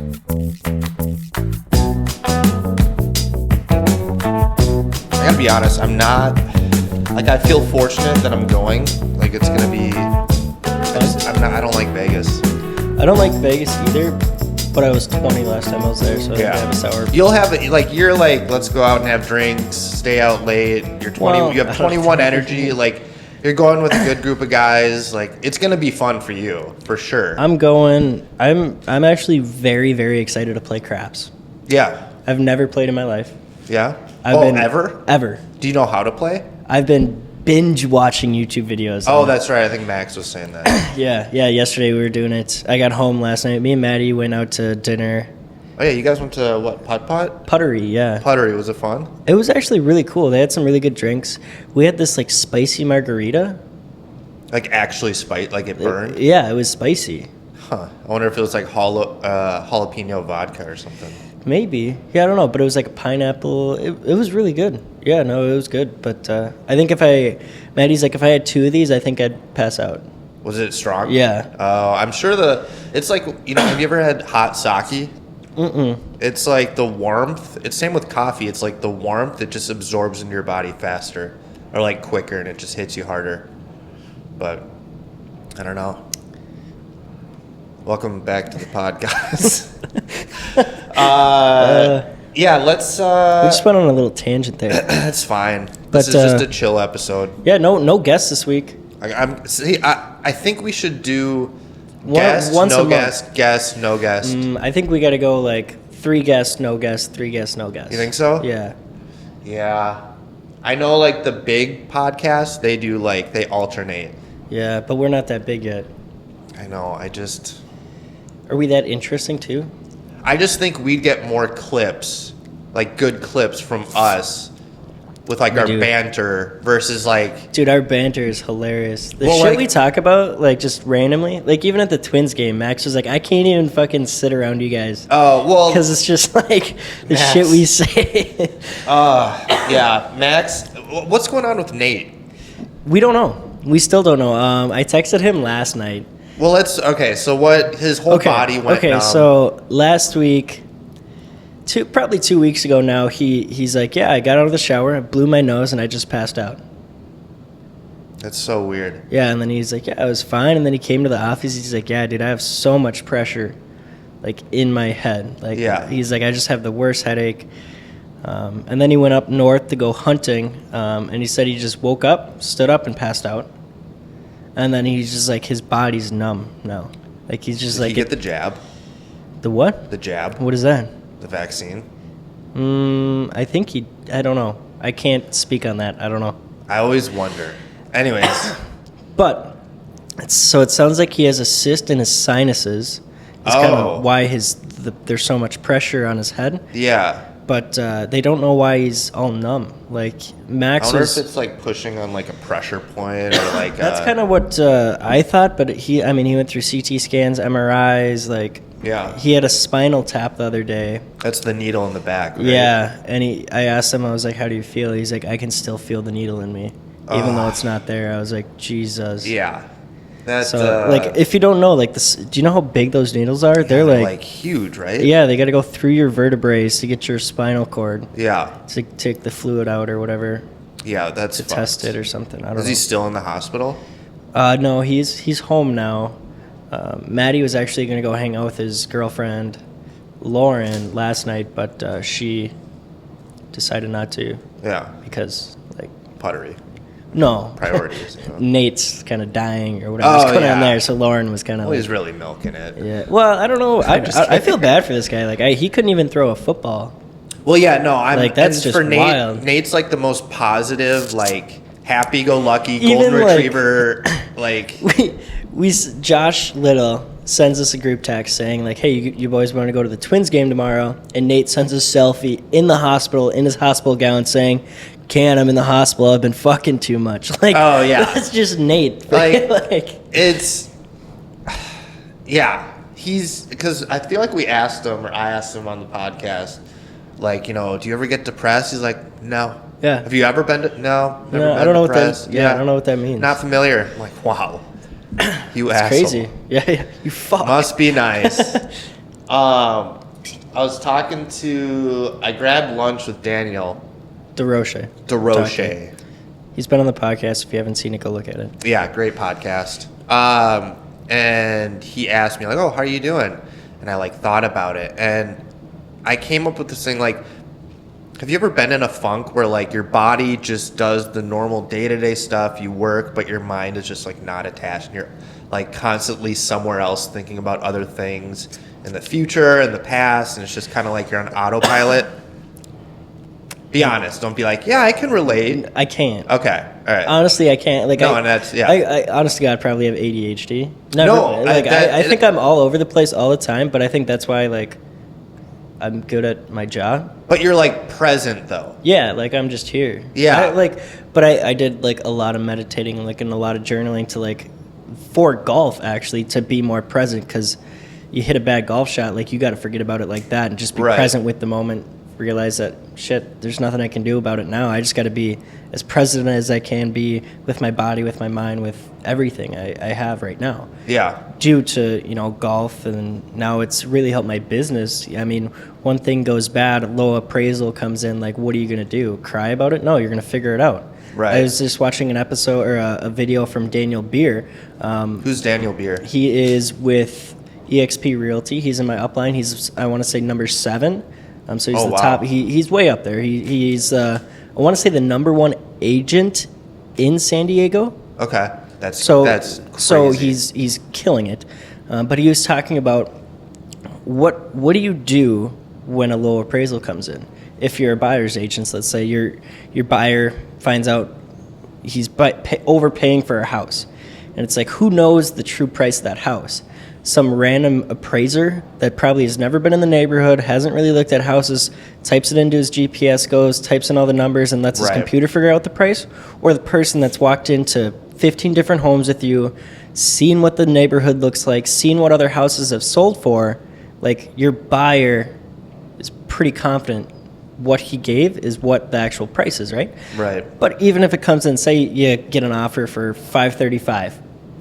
I gotta be honest, I'm not, like, I feel fortunate that I'm going. Like, it's gonna be, I don't like Vegas. I don't like Vegas either, but I was 20 last time I was there, so I have a sour. You'll have, like, you're like, let's go out and have drinks, stay out late. You're 20, Well, you have 21 energy. Like, you're going with a good group of guys. Like, it's gonna be fun for you, for sure. I'm actually very, very excited to play craps. Yeah. I've never played in my life. Yeah? Ever? Ever? Do you know how to play? I've been binge watching YouTube videos. Oh, that's right. I think Max was saying that. Yeah. Yesterday we were doing it. I got home last night. Me and Maddie went out to dinner. Oh, yeah. You guys went to what? Putt-putt? Puttery, yeah. Puttery. Was it fun? It was actually really cool. They had some really good drinks. We had this, like, spicy margarita. Like, actually like it burned? Yeah, it was spicy. Huh. I wonder if it was like jalapeno vodka or something. Maybe. Yeah, I don't know. But it was like a pineapple. It was really good. Yeah, no, it was good. But I think Maddie's like, if I had 2 of these, I think I'd pass out. Was it strong? Yeah. I'm sure it's like, have you ever had hot sake? Mm-mm. It's like the warmth. It's same with coffee. It's like the warmth that just absorbs into your body faster or like quicker, and it just hits you harder. But I don't know. Welcome back to the podcast. Yeah, let's. We just went on a little tangent there. That's fine. But, This is just a chill episode. Yeah, no guests this week. I think we should do Once no a guest, guest, no guest. I think we got to go like 3 guests, no guests, 3 guests, no guests. You think so? Yeah. Yeah. I know, like, the big podcasts, they alternate. Yeah, but we're not that big yet. I know. Are we that interesting too? I just think we'd get more clips, like good clips from us with like our banter versus like... Dude, our banter is hilarious. The Well, shit like- we talk about, like, just randomly, like, even at the Twins game, Max was like, I can't even fucking sit around you guys. Oh, well... Because it's just like the Max. shit we say. Yeah, Max, what's going on with Nate? We don't know. We still don't know. I texted him last night. Well, so what, his whole body went numb. So last week, probably 2 weeks ago now, he's like, yeah, I got out of the shower, I blew my nose, and I just passed out. That's so weird. Yeah, and then he's like, yeah, I was fine. And then he came to the office. He's like, yeah, dude, I have so much pressure, like, in my head. Like, yeah. He's like, I just have the worst headache. And then he went up north to go hunting, and he said he just woke up, stood up, and passed out. And then he's just like, his body's numb now. Like, he's just Did like... he get the jab? The what? The jab? What is that? The vaccine? I think I don't know. I can't speak on that. I don't know. I always wonder. Anyways. But, it sounds like he has a cyst in his sinuses. That's kind of why there's so much pressure on his head. Yeah. But they don't know why he's all numb. Like, Max I wonder if it's like pushing on like a pressure point or like... That's kind of what I thought, but he went through CT scans, MRIs, like... Yeah. He had a spinal tap the other day. That's the needle in the back, right? Yeah, and I asked him, I was like, how do you feel? He's like, I can still feel the needle in me, even though it's not there. I was like, Jesus. Yeah. That's, so, like, if you don't know, like, do you know how big those needles are? They're like huge, right? Yeah, they got to go through your vertebrae to get your spinal cord. Yeah. To take the fluid out or whatever. Yeah, that's to test it or something. I don't know. Is he still in the hospital? No, he's home now. Maddie was actually going to go hang out with his girlfriend, Lauren, last night, but she decided not to. Yeah. Because, like... Puttery. No. Priorities. You know? Nate's kind of dying or whatever's going on there, so Lauren was kind of... Well, he's really milking it. Yeah. Well, I don't know. I feel bad for this guy. Like, he couldn't even throw a football. Well, yeah, no, like, that's just for Nate, wild. Nate's like the most positive, like, happy-go-lucky golden retriever, like... Josh Little sends us a group text saying, like, hey, you boys want to go to the Twins game tomorrow? And Nate sends a selfie in the hospital, in his hospital gown, saying, I'm in the hospital, I've been fucking too much. Like, oh, yeah. That's just Nate. Like it's... Yeah. Because I feel like I asked him on the podcast, like, do you ever get depressed? He's like, no. Yeah. Have you ever been... No, never been I don't know depressed. what that... Yeah, I don't know what that means. Not familiar. I'm like, wow. You it's asshole. Crazy. Yeah, you fuck. Must be nice. I was talking to. I grabbed lunch with Daniel DeRoche. DeRoche. He's been on the podcast. If you haven't seen it, go look at it. Yeah, great podcast. And he asked me like, "Oh, how are you doing?" And I like thought about it, and I came up with this thing like, have you ever been in a funk where like your body just does the normal day-to-day stuff, you work, but your mind is just like not attached, and you're like constantly somewhere else thinking about other things in the future and the past, and it's just kind of like you're on autopilot? Be honest. Don't be like, yeah, I can relate. I can't. Okay. All right. Honestly, I can't. Like, No, and that's- yeah. I honest to God probably have ADHD. No, I think I'm all over the place all the time, but I think that's why like I'm good at my job. But you're like present though. Yeah, like I'm just here. Yeah. But I did like a lot of meditating, like, and a lot of journaling to like for golf actually to be more present, because you hit a bad golf shot, like you got to forget about it like that and just be Right. present with the moment. Realize that shit, there's nothing I can do about it now. I just got to be as present as I can be with my body, with my mind, with everything I have right now. Yeah. Due to golf, and now it's really helped my business. I mean, one thing goes bad, low appraisal comes in. Like, what are you gonna do? Cry about it? No, you're gonna figure it out. Right. I was just watching an episode or a video from Daniel Beer. Who's Daniel Beer? He is with eXp Realty. He's in my upline. He's, I want to say, number 7. So he's Oh, the wow. top. He's way up there. He's I want to say the number 1 agent in San Diego. Okay. That's crazy. So he's killing it. But he was talking about what do you do when a low appraisal comes in? If you're a buyer's agent, let's say your buyer finds out he's overpaying for a house, and it's like, who knows the true price of that house? Some random appraiser that probably has never been in the neighborhood, hasn't really looked at houses, types it into his GPS, types in all the numbers, and lets his Right. computer figure out the price? Or the person that's walked into 15 different homes with you, seen what the neighborhood looks like, seen what other houses have sold for? Like, your buyer is pretty confident what he gave is what the actual price is, right? Right. But even if it comes in, say you get an offer for $535,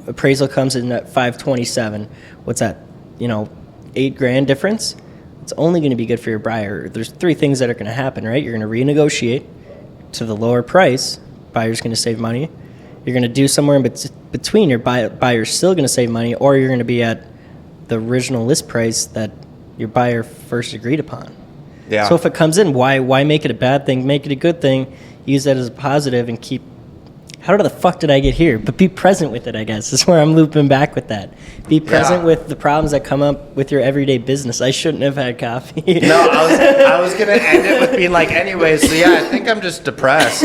appraisal comes in at $527. What's that? $8,000 difference. It's only going to be good for your buyer. There's 3 things that are going to happen, right? You're going to renegotiate to the lower price. Buyer's going to save money. You're going to do somewhere in between. Your buyer's still going to save money, or you're going to be at the original list price that your buyer first agreed upon. Yeah. So if it comes in, why make it a bad thing? Make it a good thing. Use that as a positive and keep. How the fuck did I get here? But be present with it, I guess. That's where I'm looping back with that. Be present Yeah. with the problems that come up with your everyday business. I shouldn't have had coffee. No, I was gonna end it with being like, anyways. So yeah, I think I'm just depressed.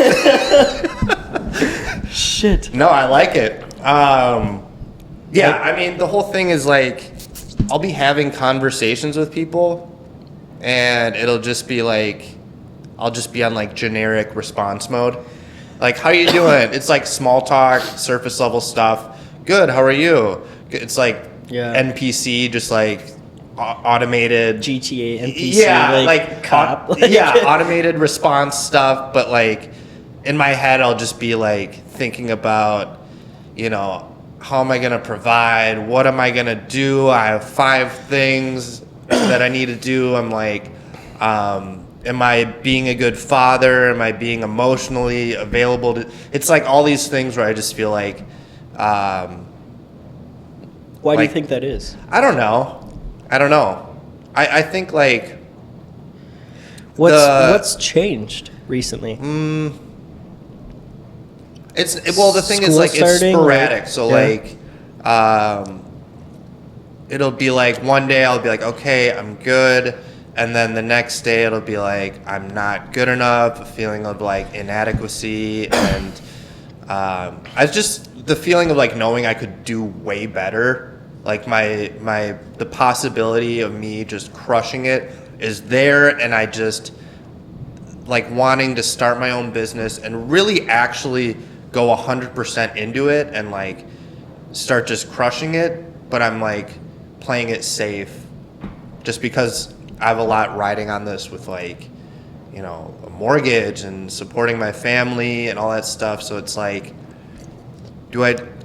Shit. No, I like it. Yeah, I mean, the whole thing is like, I'll be having conversations with people, and it'll just be like, I'll just be on like generic response mode. Like, how you doing? It's like small talk, surface level stuff. Good, how are you? It's like NPC, just like automated. GTA, NPC, Yeah, like cop. Automated response stuff, but like in my head, I'll just be like thinking about, how am I going to provide? What am I going to do? I have 5 things that I need to do. I'm like, am I being a good father? Am I being emotionally available to? It's like all these things where I just feel like, Why do you think that is? I don't know. I think like What's changed recently? The thing is School like it's starting, sporadic. right? So Yeah. like, it'll be like one day I'll be like, okay, I'm good, and then the next day it'll be like I'm not good enough, a feeling of like inadequacy, and I just the feeling of like knowing I could do way better. Like the possibility of me just crushing it is there, and I just like wanting to start my own business and really actually go 100% into it and like start just crushing it, but I'm like playing it safe just because I have a lot riding on this with like, a mortgage and supporting my family and all that stuff. So it's like,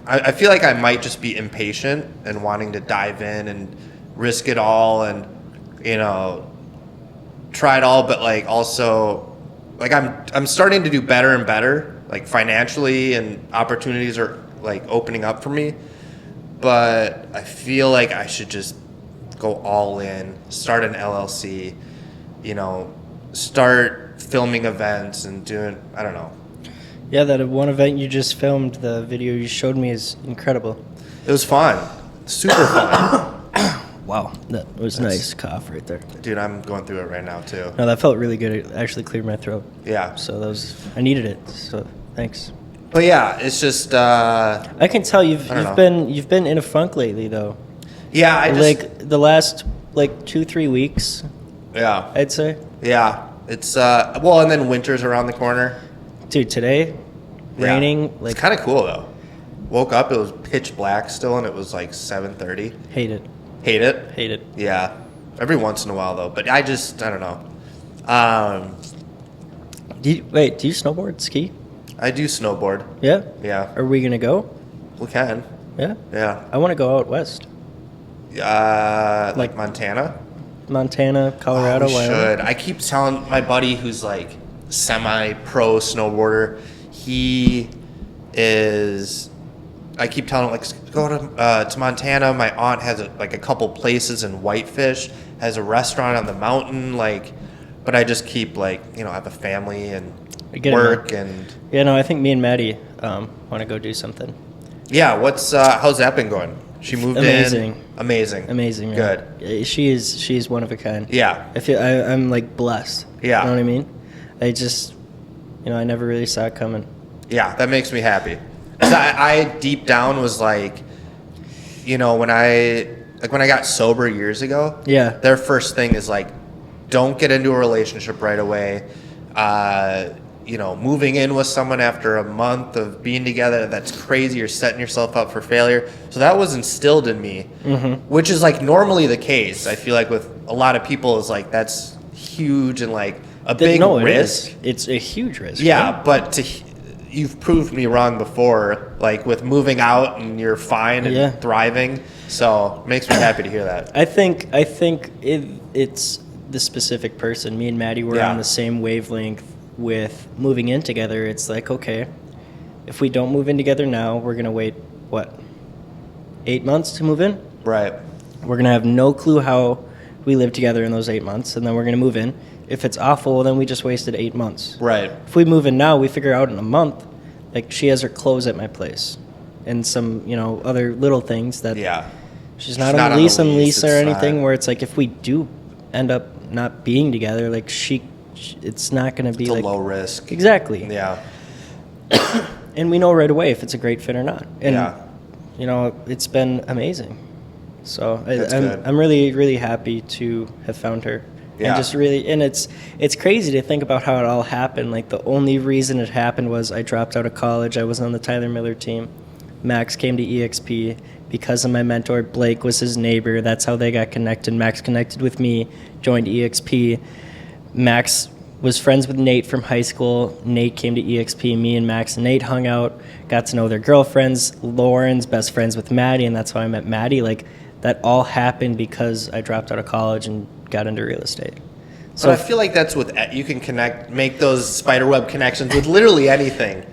I feel like I might just be impatient and wanting to dive in and risk it all. And you know, try it all, but like also, like I'm starting to do better and better, like financially, and opportunities are like opening up for me. But I feel like I should just go all in, start an LLC, you know, start filming events and doing, I don't know. Yeah, that one event you just filmed, the video you showed me is incredible. It was fun, super fun. Wow, that was nice cough right there. Dude, I'm going through it right now too. No, that felt really good. It actually cleared my throat. Yeah. So I needed it. So thanks. But yeah, it's just, I can tell you've I don't you've been in a funk lately though. yeah, I just, Like the last like 2-3 weeks, yeah, I'd say. yeah. It's, well, and then winter's around the corner. Dude, today, Yeah. raining, like It's kind of cool though. Woke up, it was pitch black still, and it was like 7:30. hate it. Hate it. Hate it. Yeah, every once in a while though. But I don't know. Do you snowboard, ski? I do snowboard. Yeah? Yeah, Are we gonna go? we can. Yeah? Yeah, I wanna go out west. like Montana. Montana, Colorado, We Wyoming. should. I keep telling my buddy who's like semi-pro snowboarder. He is. I keep telling him like go to Montana. My aunt has like a couple places in Whitefish. Has a restaurant on the mountain. Like, but I just keep like I have a family and I get it, work and Yeah, no, I think me and Maddie wanna go do something. yeah. How's that been going? She moved Amazing. in. Amazing. Amazing, man. Good. Yeah, she is one of a kind. Yeah. I'm like blessed. Yeah. You know what I mean? I just I never really saw it coming. Yeah, that makes me happy. 'Cause I deep down was like, when I got sober years ago. Yeah. Their first thing is like, don't get into a relationship right away. Moving in with someone after a month of being together, that's crazy. You're setting yourself up for failure. So that was instilled in me, which is like normally the case. I feel like with a lot of people is like, that's huge and like a big No, it risk. is. It's a huge risk. Yeah, right? but you've proved me wrong before, like with moving out and you're fine and Yeah. thriving. So it makes me happy to hear that. I think it's the specific person. Me and Maddie were Yeah. on the same wavelength with moving in together. It's like, okay, if we don't move in together now, we're gonna wait 8 months to move in. Right. We're gonna have no clue how we live together in those 8 months, and then we're gonna move in. If it's awful, then we just wasted 8 months. Right. If we move in now, we figure out in a month, like she has her clothes at my place, and some other little things that Yeah. she's not on the lease or it's anything. not- Where it's like if we do end up not being together, like it's not gonna be It's a like low risk. exactly. Yeah. And we know right away if it's a great fit or not. And Yeah. it's been amazing. So That's good. I'm really, really happy to have found her. Yeah. And just really, and it's crazy to think about how it all happened. Like the only reason it happened was I dropped out of college. I was on the Tyler Miller team. Max came to EXP because of my mentor. Blake was his neighbor. That's how they got connected. Max connected with me, joined EXP. Max was friends with Nate from high school. Nate came to EXP. Me and Max and Nate hung out, got to know their girlfriends. Lauren's best friends with Maddie, and that's how I met Maddie. Like that all happened because I dropped out of college and got into real estate. So I feel like that's you can make those spiderweb connections with literally anything.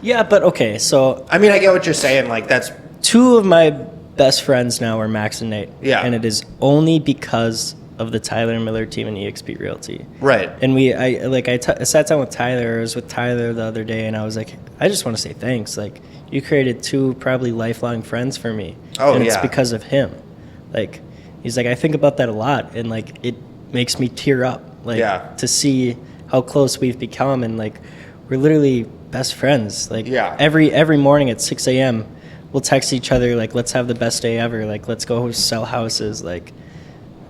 Yeah, but okay, so I mean, I get what you're saying. Like that's two of my best friends now are Max and Nate. Yeah. And it is only because of the Tyler Miller team and EXP Realty. right. And I sat down with Tyler. I was with Tyler the other day, and I was like, I just want to say thanks. Like, you created two probably lifelong friends for me. Oh, and it's yeah. because of him. Like, he's like, I think about that a lot, and like, it makes me tear up. Like, Yeah. to see how close we've become, and like, we're literally best friends. Like, Yeah. every morning at 6 a.m., we'll text each other like, let's have the best day ever. Like, let's go sell houses. Like,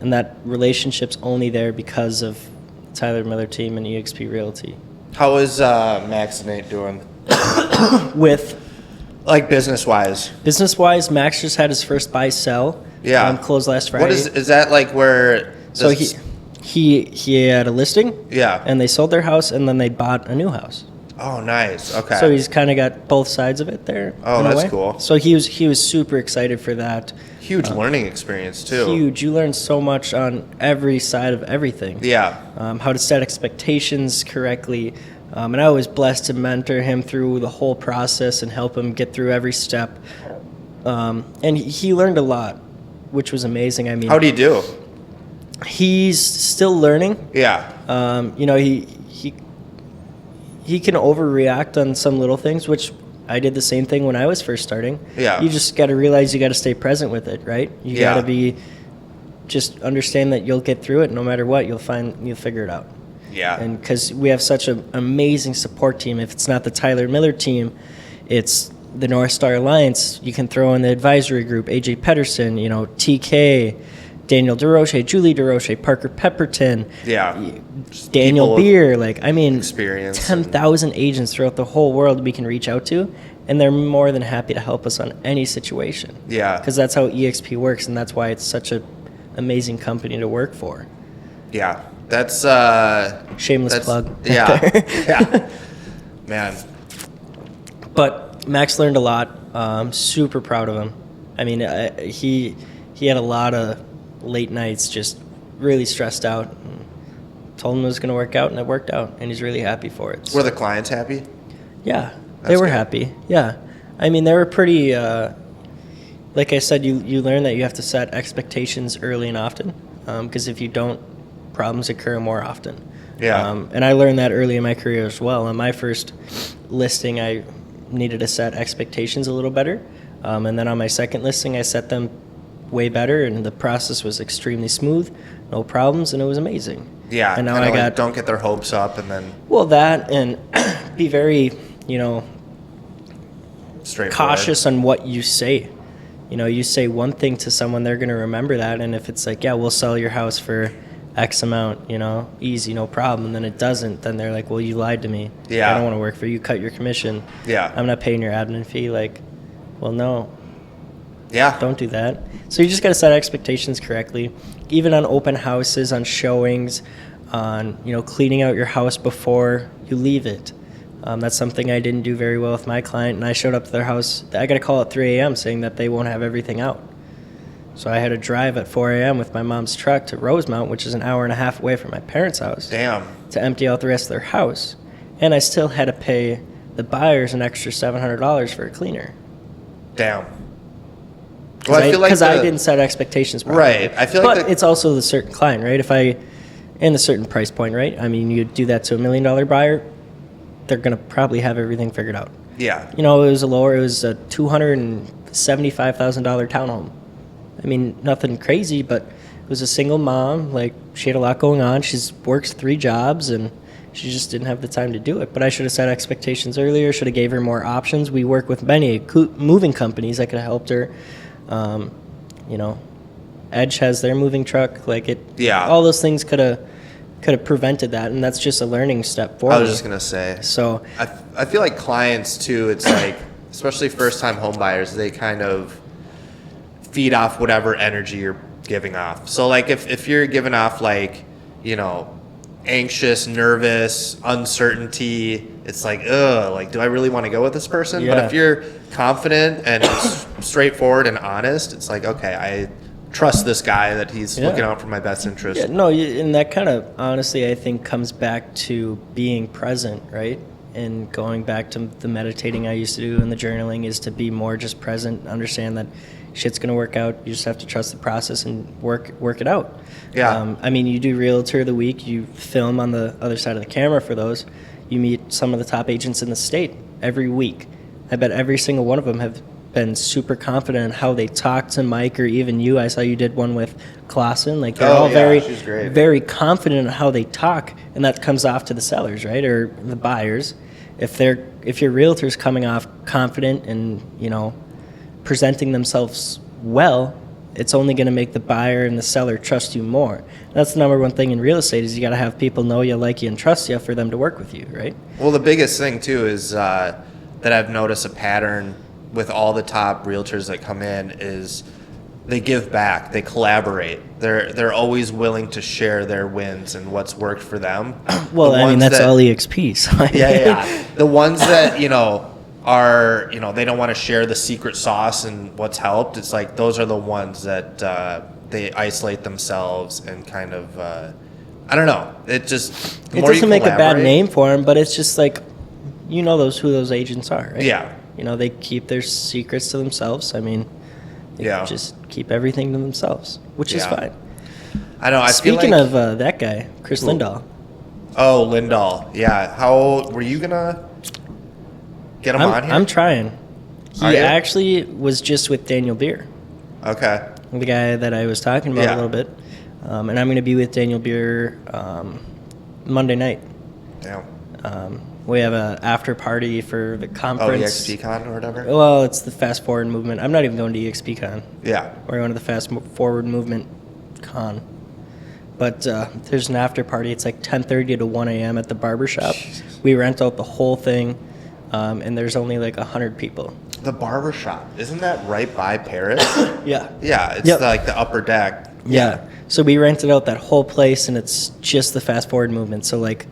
and that relationship's only there because of Tyler Miller team and EXP Realty. How is Max and Nate doing? With Like business wise? business-wise, Max just had his first buy-sell. Yeah. Closed last Friday. What is that like? Where? So this- he had a listing. Yeah. And they sold their house, and then they bought a new house. Oh, nice. Okay. So he's kind of got both sides of it there. Oh, in a that's way. cool. So he was super excited for that. Huge learning experience too. Huge. You learn so much on every side of everything. Yeah. How to set expectations correctly. And I was blessed to mentor him through the whole process and help him get through every step. And he learned a lot, which was amazing. I mean, How'd he do? he's still learning. Yeah. You know, he can overreact on some little things, which I did the same thing when I was first starting. Yeah. You just got to realize you got to stay present with it, right? You Yeah. got to just understand that you'll get through it no matter what. You'll figure it out. Yeah. And because we have such an amazing support team, if it's not the Tyler Miller team, it's the North Star Alliance. You can throw in the advisory group, AJ Pedersen, you know, TK, Daniel DeRoche, Julie DeRoche, Parker Pepperton, Yeah. Daniel people with Beer. Like, I mean, experience 10,000 agents throughout the whole world we can reach out to, and they're more than happy to help us on any situation. Yeah. Because that's how EXP works, and that's why it's such an amazing company to work for. Yeah. That's Shameless that's, plug. Yeah. Yeah. Man. But Max learned a lot. I'm super proud of him. I mean, he had a lot of late nights just really stressed out. Told him it was going to work out, and it worked out, and he's really happy for it. Were the clients happy? Yeah, they That's were good. happy. Yeah. I mean, they were pretty, like I said, you learn that you have to set expectations early and often, because if you don't, problems occur more often. Yeah. And I learned that early in my career as well. On my first listing, I needed to set expectations a little better. And then on my second listing, I set them way better, and the process was extremely smooth, no problems, and it was amazing. Yeah. And now kinda I like got don't get their hopes up and then well that and be very, straightforward. cautious on what you say. You know, you say one thing to someone, they're going to remember that, and if it's like, yeah, we'll sell your house for X amount, easy, no problem, and then it doesn't, then they're like, well, you lied to me. Yeah. I don't want to work for you. Cut your commission. Yeah. I'm not paying your admin fee. Like, well, no, Yeah. don't do that. So you just got to set expectations correctly, even on open houses, on showings, on cleaning out your house before you leave it. That's something I didn't do very well with my client, and I showed up to their house. I got a call at 3 a.m. saying that they won't have everything out. So I had to drive at 4 a.m. with my mom's truck to Rosemount, which is an hour and a half away from my parents' house, Damn. to empty out the rest of their house. And I still had to pay the buyers an extra $700 for a cleaner. Damn. Well, Because I didn't set expectations properly. Right. I feel like But it's also the certain client, right? And the certain price point, right? I mean, you do that to $1 million buyer, they're going to probably have everything figured out. Yeah. It was a $275,000 townhome. I mean, nothing crazy, but it was a single mom. Like, she had a lot going on. She's works 3 jobs, and she just didn't have the time to do it. But I should have set expectations earlier, should have gave her more options. We work with many moving companies that could have helped her. Edge has their moving truck. Yeah. All those things could have prevented that, and that's just a learning step for I me. was just gonna say. So I feel like clients too. It's like, especially first-time home buyers, they kind of feed off whatever energy you're giving off. So like if you're giving off anxious, nervous, uncertainty, it's like, ugh, like, do I really want to go with this person? But Yeah. if you're confident and straightforward and honest, it's like, okay, I trust this guy that he's Yeah. looking out for my best interest. yeah, no, and that kind of honestly, I think, comes back to being present, right? And going back to the meditating I used to do and the journaling is to be more just present, understand that shit's gonna work out. You just have to trust the process and work it out. Yeah. I mean, you do Realtor of the Week. You film on the other side of the camera for those. You meet some of the top agents in the state every week. I bet every single one of them have been super confident in how they talk to Mike or even you. I saw you did one with Clausen. Like, they're Oh, all yeah, she's great. very confident in how they talk, and that comes off to the sellers, right, or the buyers. If your realtor's coming off confident and presenting themselves well, it's only going to make the buyer and the seller trust you more. That's the number one thing in real estate is you got to have people know you, like you, and trust you for them to work with you, right? Well, the biggest thing too is that I've noticed a pattern with all the top realtors that come in is they give back, they collaborate. They're always willing to share their wins and what's worked for them. Well, The I mean, ones that's that- all EXP. So yeah. The ones that, are, they don't want to share the secret sauce and what's helped. It's like those are the ones that they isolate themselves and kind of, I don't know. It just, the It more you doesn't make a bad collaborate- name for them, but it's just like, who those agents are, right? Yeah. They keep their secrets to themselves. I mean, they Yeah. just keep everything to themselves, which is Yeah. fine. I know. I Speaking feel like, of that guy, Chris Lindahl, oh, Lindahl. Yeah. How were you gonna get him on here? I'm trying. He Are you? actually was just with Daniel Beer, Okay. the guy that I was talking about Yeah. a little bit. And I'm going to be with Daniel Beer Monday night. Damn. We have a after party for the Oh, conference. EXPCon or whatever. Well, it's the Fast Forward Movement. I'm not even going to EXPCon. Yeah. We're going to the Fast Forward Movement Con. But there's an after party. It's like 10:30 to 1 a.m. at the barbershop. We rent out the whole thing, and there's only like 100 people. The barber shop. Isn't that right by Paris? Yeah. Yeah. It's Yep. like the upper deck. Yeah. So we rented out that whole place, and it's just the Fast Forward Movement. So like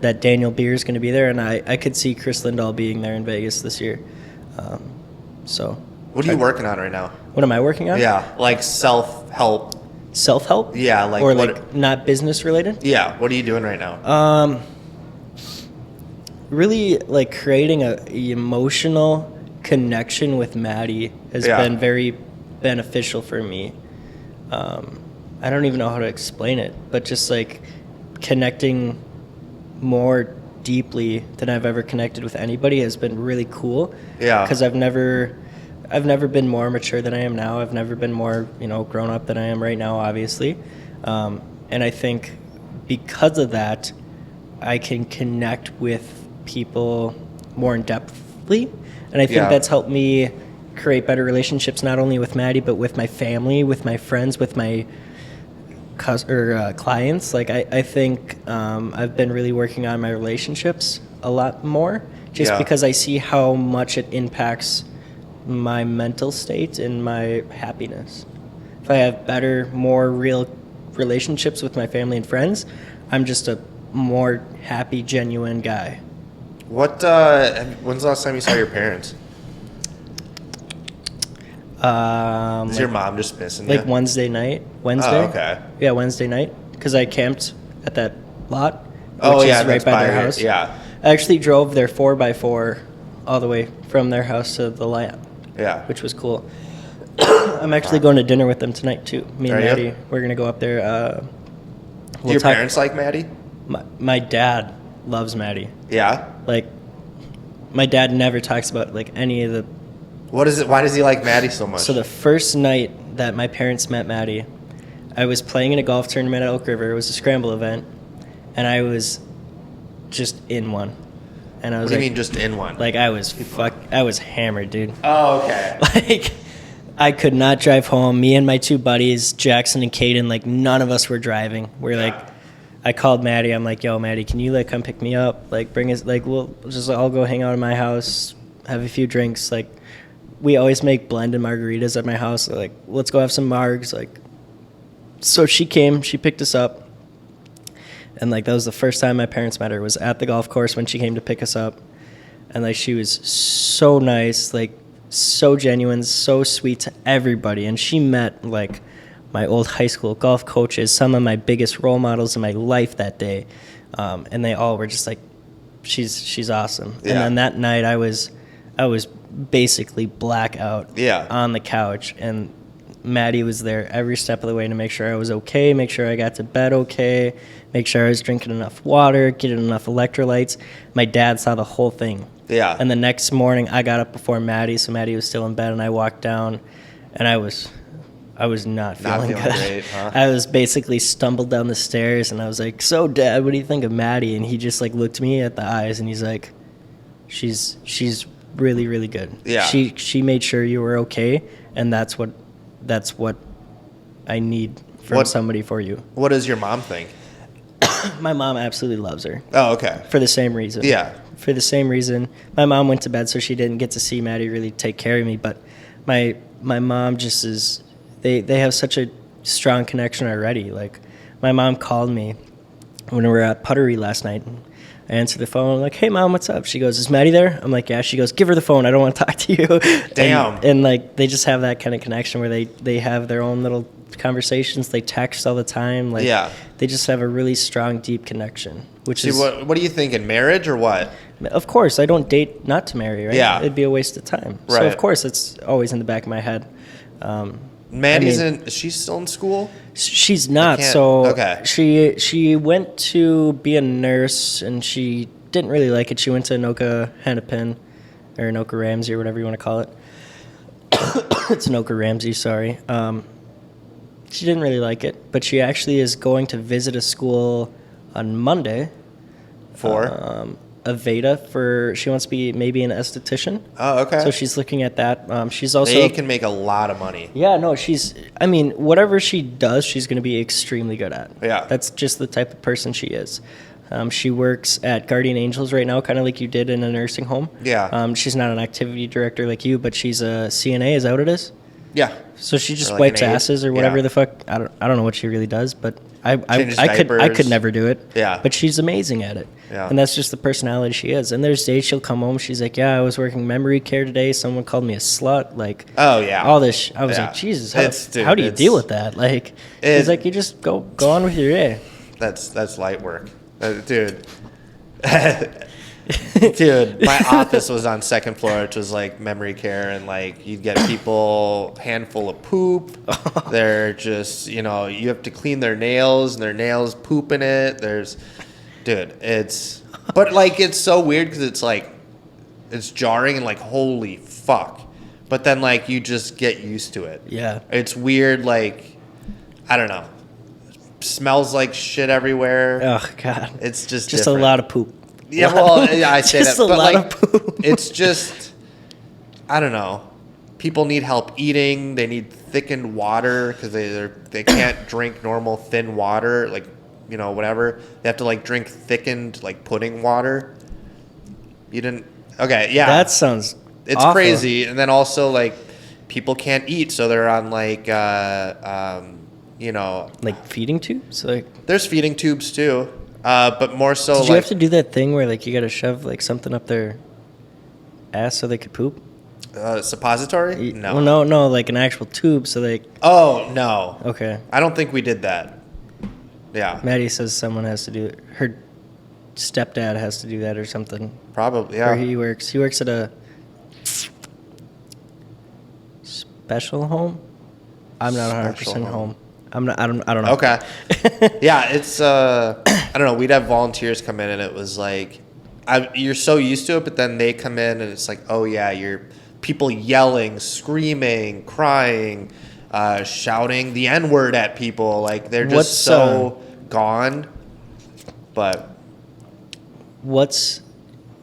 that Daniel Beer is going to be there, and I could see Chris Lindahl being there in Vegas this year. So What are you working on right now? what am I working on? Yeah. Like self-help. Self-help? Yeah. Like Or what? like not business related? Yeah. What are you doing right now? Really like creating a emotional connection with Maddie has Yeah. been very beneficial for me. I don't even know how to explain it, but just like connecting more deeply than I've ever connected with anybody has been really cool. Yeah. Because I've never been more mature than I am now. I've never been more, grown up than I am right now, obviously. And I think because of that, I can connect with people more in depthly. And I think Yeah. that's helped me create better relationships, not only with Maddie, but with my family, with my friends, with my clients. Like I think I've been really working on my relationships a lot more, just Yeah. because I see how much it impacts my mental state and my happiness. If I have better, more real relationships with my family and friends, I'm just a more happy, genuine guy. When's the last time you saw your parents? Is your mom just missing Like you? Wednesday night. Wednesday? Oh, okay. Yeah, Wednesday night. Because I camped at that lot, which Oh, yeah, is right that's by by their your- house. yeah. I actually drove their 4x4 all the way from their house to the lab, Yeah. which was cool. I'm actually going to dinner with them tonight, too. Me and Are you? Maddie, we're going to go up there. Do your parents like Maddie? My dad loves Maddie. Yeah. Like, my dad never talks about, like, any of the... What is it? Why does he like Maddie so much? So the first night that my parents met Maddie, I was playing in a golf tournament at Elk River. It was a scramble event, and I was just in one. And I What was do you like, mean just in one? like I was hammered, dude. Oh, okay. Like I could not drive home. Me and my two buddies, Jackson and Caden, like none of us were driving. We're like, I called Maddie. I'm like, yo, Maddie, can you like come pick me up? Like bring us, like we'll just all go hang out at my house, have a few drinks. Like we always make blended margaritas at my house. So, like let's go have some margs. Like so she came, she picked us up. And like that was the first time my parents met her, was at the golf course when she came to pick us up. And like she was so nice, like so genuine, so sweet to everybody. And she met like my old high school golf coaches, some of my biggest role models in my life that day. And they all were just like, she's awesome. Yeah. And then that night I was basically blackout Yeah. on the couch, and Maddie was there every step of the way to make sure I was okay, make sure I got to bed okay, make sure I was drinking enough water, getting enough electrolytes. My dad saw the whole thing. Yeah. And the next morning, I got up before Maddie, so Maddie was still in bed, and I walked down, and I was not feeling feeling good. great, huh? I was basically stumbled down the stairs, and I was like, "So, Dad, what do you think of Maddie?" And he just like looked me at the eyes, and he's like, "She's really, really good. Yeah. She made sure you were okay, and that's what I need from What- somebody for you." What does your mom think? My mom absolutely loves her Oh, okay. for the same reason. Yeah. For the same reason. My mom went to bed, so she didn't get to see Maddie really take care of me, but my mom just is they have such a strong connection already. Like, my mom called me when we were at Puttery last night. And I answered the phone. I'm like, "Hey, Mom, what's up?" She goes, "Is Maddie there?" I'm like, "Yeah." She goes, "Give her the phone. I don't want to talk to you." Damn. And like, they just have that kind of connection where they have their own little conversations. They text all the time. Like, Yeah. they just have a really strong, deep connection. Which See, is, what do you think, in marriage or what? of course, I don't date not to marry, right? Yeah. It'd be a waste of time. So Right. of course, it's always in the back of my head. Maddie's I mean- is she still in school? She's not. can't- So okay. she went to be a nurse and she didn't really like it. She went to Anoka Hennepin or Anoka Ramsey or whatever you want to call it. It's Anoka Ramsey, sorry. She didn't really like it, but she actually is going to visit a school on Monday. For? Aveda for she wants to be maybe an esthetician. Oh, okay. So she's looking at that. She's also They can make a lot of money. yeah, no, I mean, whatever she does, she's going to be extremely good at. Yeah. That's just the type of person she is. She works at Guardian Angels right now, kind of like you did in a nursing home. Yeah. She's not an activity director like you, but she's a CNA. Is that what it is? Yeah. So she just like wipes an aide? asses or whatever Yeah. the fuck. I don't know what she really does, but Changes I could diapers. never do it. Yeah. But she's amazing at it. Yeah. And that's just the personality she is. And there's days she'll come home. She's like, "Yeah, I was working memory care today. Someone called me a slut." Like, Oh, yeah. all this. I was Yeah. like, Jesus, Dude, how do you it's- deal with that? Like, he's like, you just go on with your day. That's light work. Dude. Dude, my office was on second floor, which was like memory care, and like you'd get people handful of poop. They're just, you have to clean their nails, and their nails poop in it. Dude, but like it's so weird because it's like, it's jarring and like, holy fuck. But then like you just get used to it. Yeah. It's weird, like, I don't know. Smells like shit everywhere. Oh God. It's just a different. lot of poop. Yeah, well, yeah, I say Just that, a but lot like, of poop. it's just, I don't know. People need help eating. They need thickened water because they can't drink normal thin water, like, whatever. They have to like drink thickened like pudding water. You didn't? Okay, yeah. That sounds. It's awful. crazy, and then also like people can't eat, so they're on like Like feeding tubes. Like, there's feeding tubes too, but more so did you like have to do that thing where like you got to shove like something up their ass so they could poop? suppository. No. Well, no, like an actual tube so they. Oh no. Okay. I don't think we did that. Yeah, Maddie says someone has to do it. Her stepdad has to do that or something. probably. Where Yeah. he works. He works at a special home. I'm not 100% Special home. home. I'm not. I don't know. Okay. Yeah, it's I don't know. We'd have volunteers come in, and it was like, you're so used to it, but then they come in, and it's like, oh yeah, you're people yelling, screaming, crying, shouting the N-word at people. Like they're just What's, so gone. But What's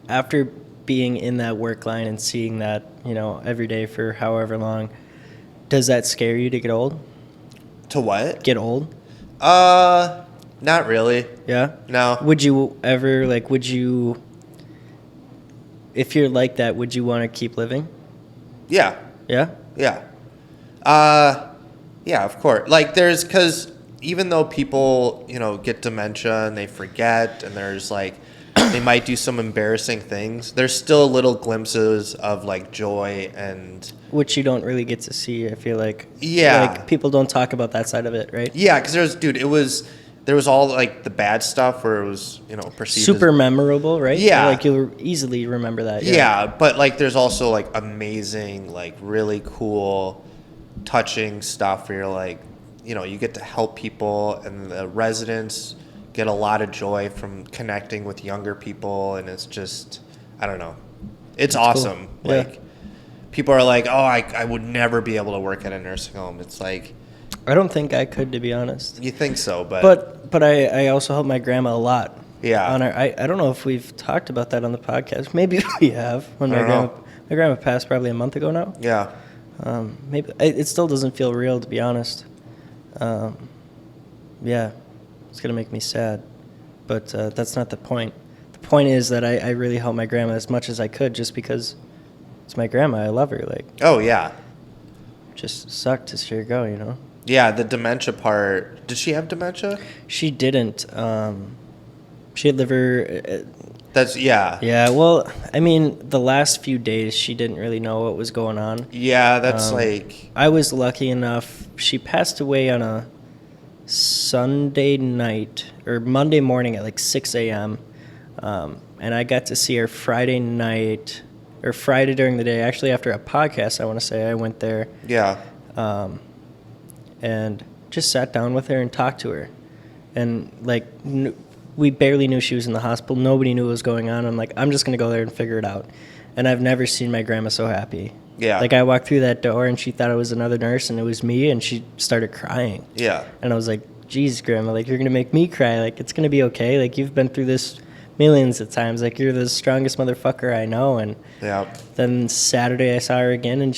after being in that work line and seeing that every day for however long, does that scare you to get old? to what? Get old? Not really. Yeah. No. Would you ever if you're like that, would you want to keep living? Yeah. Yeah. Yeah. Yeah, of course. Like because even though people, get dementia and they forget and there's like, they might do some embarrassing things, there's still little glimpses of like joy and Which you don't really get to see, I feel like. Yeah. Like, people don't talk about that side of it, right? yeah, because there was all like the bad stuff where it was, perceived Super as, memorable, right? Yeah. Like, you'll easily remember that. yeah, but like there's also like amazing, like really cool, touching stuff where you're like, you get to help people and the residents get a lot of joy from connecting with younger people, and it's just, I don't know, it's awesome. Cool. Yeah. Like people are like, oh, I would never be able to work at a nursing home. It's like, I don't think I could, to be honest. you think so, but But I also help my grandma a lot. Yeah. I don't know if we've talked about that on the podcast. Maybe we have. When I don't know. my grandma passed probably a month ago now. yeah, Maybe it still doesn't feel real, to be honest. Yeah, it's gonna make me sad, but that's not the point. The point is that I really help my grandma as much as I could, just because it's my grandma. I love her. Like, oh yeah, just sucked to see her go, you know? Yeah, the dementia part. Did she have dementia? She didn't. She had liver. That's yeah. Yeah, well, I mean, the last few days she didn't really know what was going on. Yeah, that's like I was lucky enough. She passed away on a Sunday night or Monday morning at like 6 a.m. And I got to see her Friday night or Friday during the day. Actually, after a podcast, I want to say I went there yeah. and just sat down with her and talked to her. And like we barely knew she was in the hospital. Nobody knew what was going on. I'm like, I'm just gonna go there and figure it out. And I've never seen my grandma so happy. Yeah. Like I walked through that door and she thought it was another nurse and it was me and she started crying. Yeah. And I was like, geez, grandma, like you're gonna make me cry. Like it's gonna be okay. Like you've been through this millions of times. Like you're the strongest motherfucker I know. And Yeah. then Saturday I saw her again and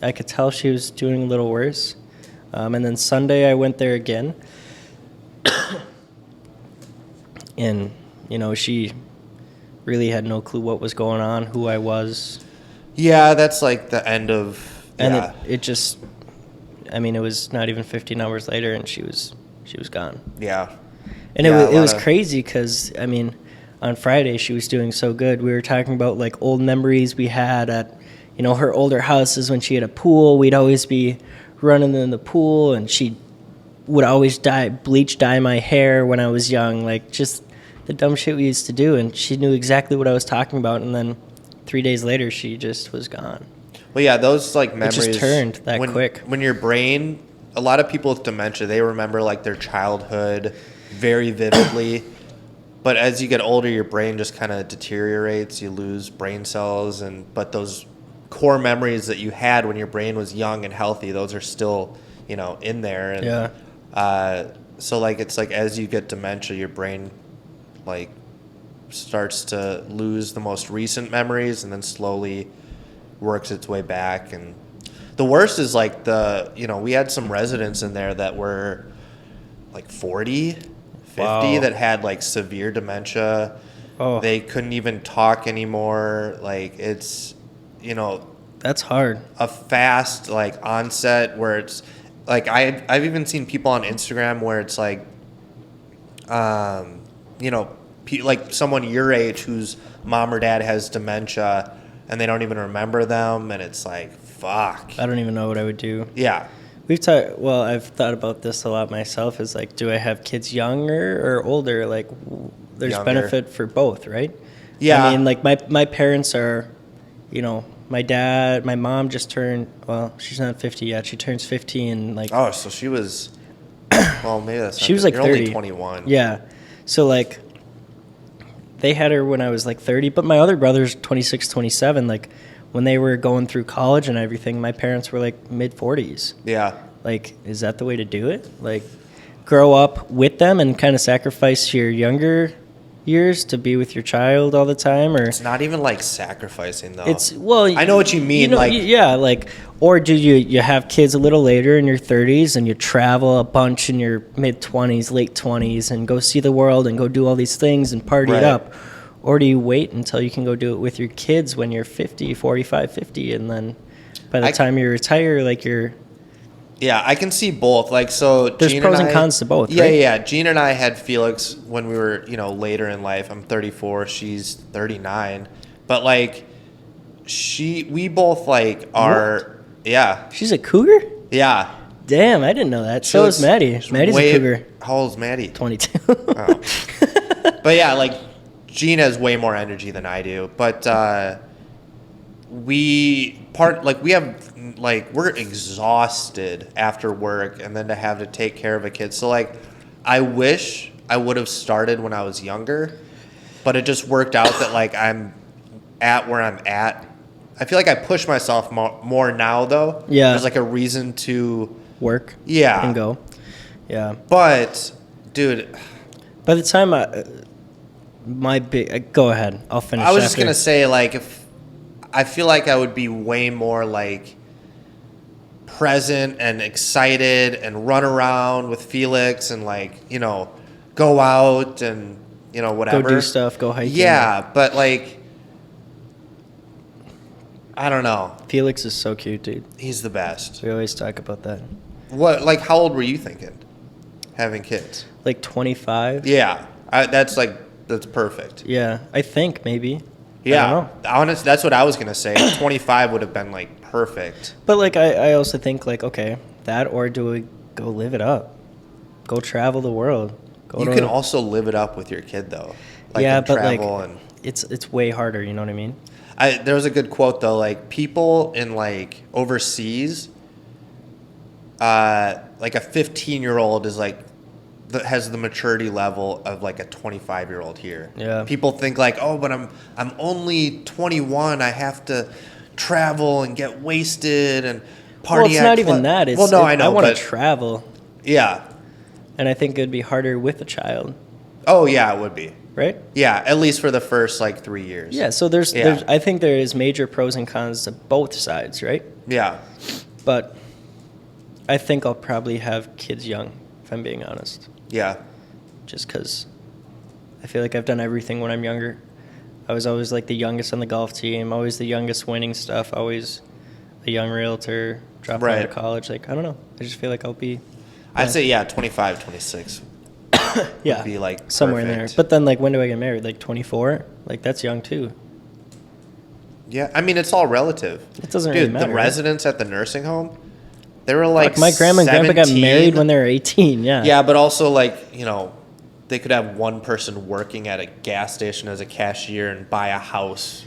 I could tell she was doing a little worse. And then Sunday I went there again. And, you know, she really had no clue what was going on, who I was. Yeah, that's like the end of And yeah. it just, I mean, it was not even 15 hours later and she was gone. Yeah. And Yeah, it a was lot of- crazy because, I mean, on Friday she was doing so good. We were talking about like old memories we had at, you know, her older houses when she had a pool. We'd always be running in the pool and she would always bleach dye my hair when I was young. Like just the dumb shit we used to do. And she knew exactly what I was talking about. And then 3 days later she just was gone. Well, yeah, those like memories just turned that quick. When your brain, a lot of people with dementia, they remember like their childhood very vividly. But as you get older, your brain just kind of deteriorates. You lose brain cells, but those core memories that you had when your brain was young and healthy, those are still, you know, in there. And, Yeah. So like it's like as you get dementia, your brain like starts to lose the most recent memories, and then slowly works its way back. And the worst is like we had some residents in there that were like 40, 50 Wow. that had like severe dementia. Oh. They couldn't even talk anymore. Like it's, you know, That's hard. a fast like onset where it's like I've even seen people on Instagram where it's like, like someone your age whose mom or dad has dementia and they don't even remember them, and it's like fuck. I don't even know what I would do. Yeah. I've thought about this a lot myself. Is like, do I have kids younger or older? Like, there's Younger. benefit for both, right? Yeah. I mean, like my parents are, you know, my mom just turned. Well, she's not 50 yet. She turns 50 in like. Oh, so she was. Well, maybe that's. She was like you're 30. only 21. Yeah, so like. They had her when I was like 30, but my other brother's 26, 27. Like, when they were going through college and everything, my parents were like mid 40s. Yeah. Like, is that the way to do it? Like, grow up with them and kind of sacrifice your younger years to be with your child all the time? Or It's not even like sacrificing though. it's, well, I know what you mean, know, like- yeah, like, or do you have kids a little later in your 30s and you travel a bunch in your mid 20s, late 20s and go see the world and go do all these things and party Right. it up? Or do you wait until you can go do it with your kids when you're 50, 45, 50, and then by the time you retire, like you're... Yeah, I can see both. Like, so There's Gene pros and and cons to both, Yeah, right? yeah. Gene and I had Felix when we were, you know, later in life. I'm 34. She's 39. But like, we both like are. Yeah, She's a cougar? yeah. Damn, I didn't know that. So is She's- Maddie. she's Maddie's a cougar. How old is Maddie? 22. Oh. But yeah, like Gene has way more energy than I do. But we're exhausted after work, and then to have to take care of a kid. So like, I wish I would have started when I was younger, but it just worked out that like I'm at where I'm at. I feel like I push myself more now though. Yeah. There's like a reason to. Work. Yeah. And go. Yeah. But dude, By the time go ahead. I'll finish. I was just after. gonna say, like, if I feel like I would be way more like present and excited and run around with Felix and like, you know, go out and, you know, whatever. Go do stuff. Go hiking. Yeah, but like I don't know. Felix is so cute, dude. He's the best. We always talk about that. What, like, how old were you thinking? Having kids? Like 25? Yeah. That's perfect. Yeah, I think maybe. I Yeah. don't know. Honest, that's what I was going to say. 25 would have been, like, perfect. But like I also think like, okay, that or do we go live it up? Go travel the world. You can also live it up with your kid, though. Like, yeah, and but like travel and it's way harder, you know what I mean? there was a good quote though, like people in like overseas, like a 15-year-old is like has the maturity level of like a 25-year-old here. Yeah. People think like, oh, but I'm only 21. I have to travel and get wasted and party. Well, it's not even that. It's, well, no, I know. I want to but travel, yeah. and I think it'd be harder with a child, Oh yeah, it would be. right? Yeah, at least for the first like 3 years. Yeah. So there's Yeah. I think there is major pros and cons to both sides, right? Yeah. But I think I'll probably have kids young, if I'm being honest. Yeah. Just because I feel like I've done everything when I'm younger. I was always like the youngest on the golf team, always the youngest winning stuff, always a young realtor, dropping out Right. of college. Like, I don't know. I just feel like I'll be, I'd say 25, 26 yeah, would be like somewhere in there. perfect. But then, like, when do I get married? Like 24? Like, that's young too. Yeah, I mean it's all relative. It doesn't Dude, really matter. the right? residents at the nursing home, they were like Fuck, my grandma and grandpa got 17. married when they were 18. Yeah. Yeah, but also like, you know, they could have one person working at a gas station as a cashier and buy a house.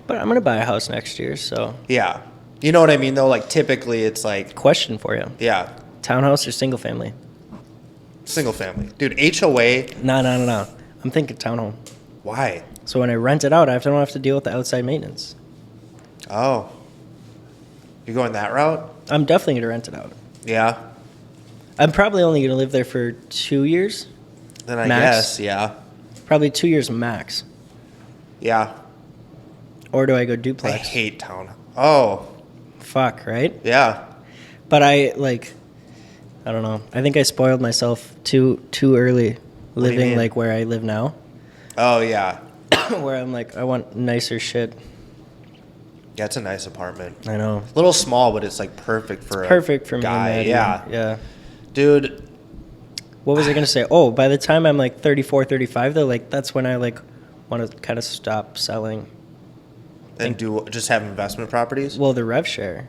But I'm going to buy a house next year. So, Yeah. You know what I mean though? Like typically it's like, question for you, yeah, townhouse or single family? single family. Dude, HOA, No. I'm thinking townhome. why? So when I rent it out, I don't have to deal with the outside maintenance. Oh. You're going that route? I'm definitely going to rent it out. Yeah. I'm probably only going to live there for 2 years. Then I Max? guess, yeah. Probably 2 years max. Yeah. Or do I go I duplex? hate town. Oh, Fuck, right? yeah. But I don't know. I think I spoiled myself too early do you living mean? like where I live now. Oh, yeah. Where I'm like, I want nicer shit. Yeah, it's a nice apartment. I know. A little small, but it's like perfect for Perfect a for me. guy. and Maddie. Yeah. Yeah. Dude, What was I going to say? Oh, by the time I'm like 34, 35 though, like that's when I like want to kind of stop selling. and just have investment properties? Well, the rev share.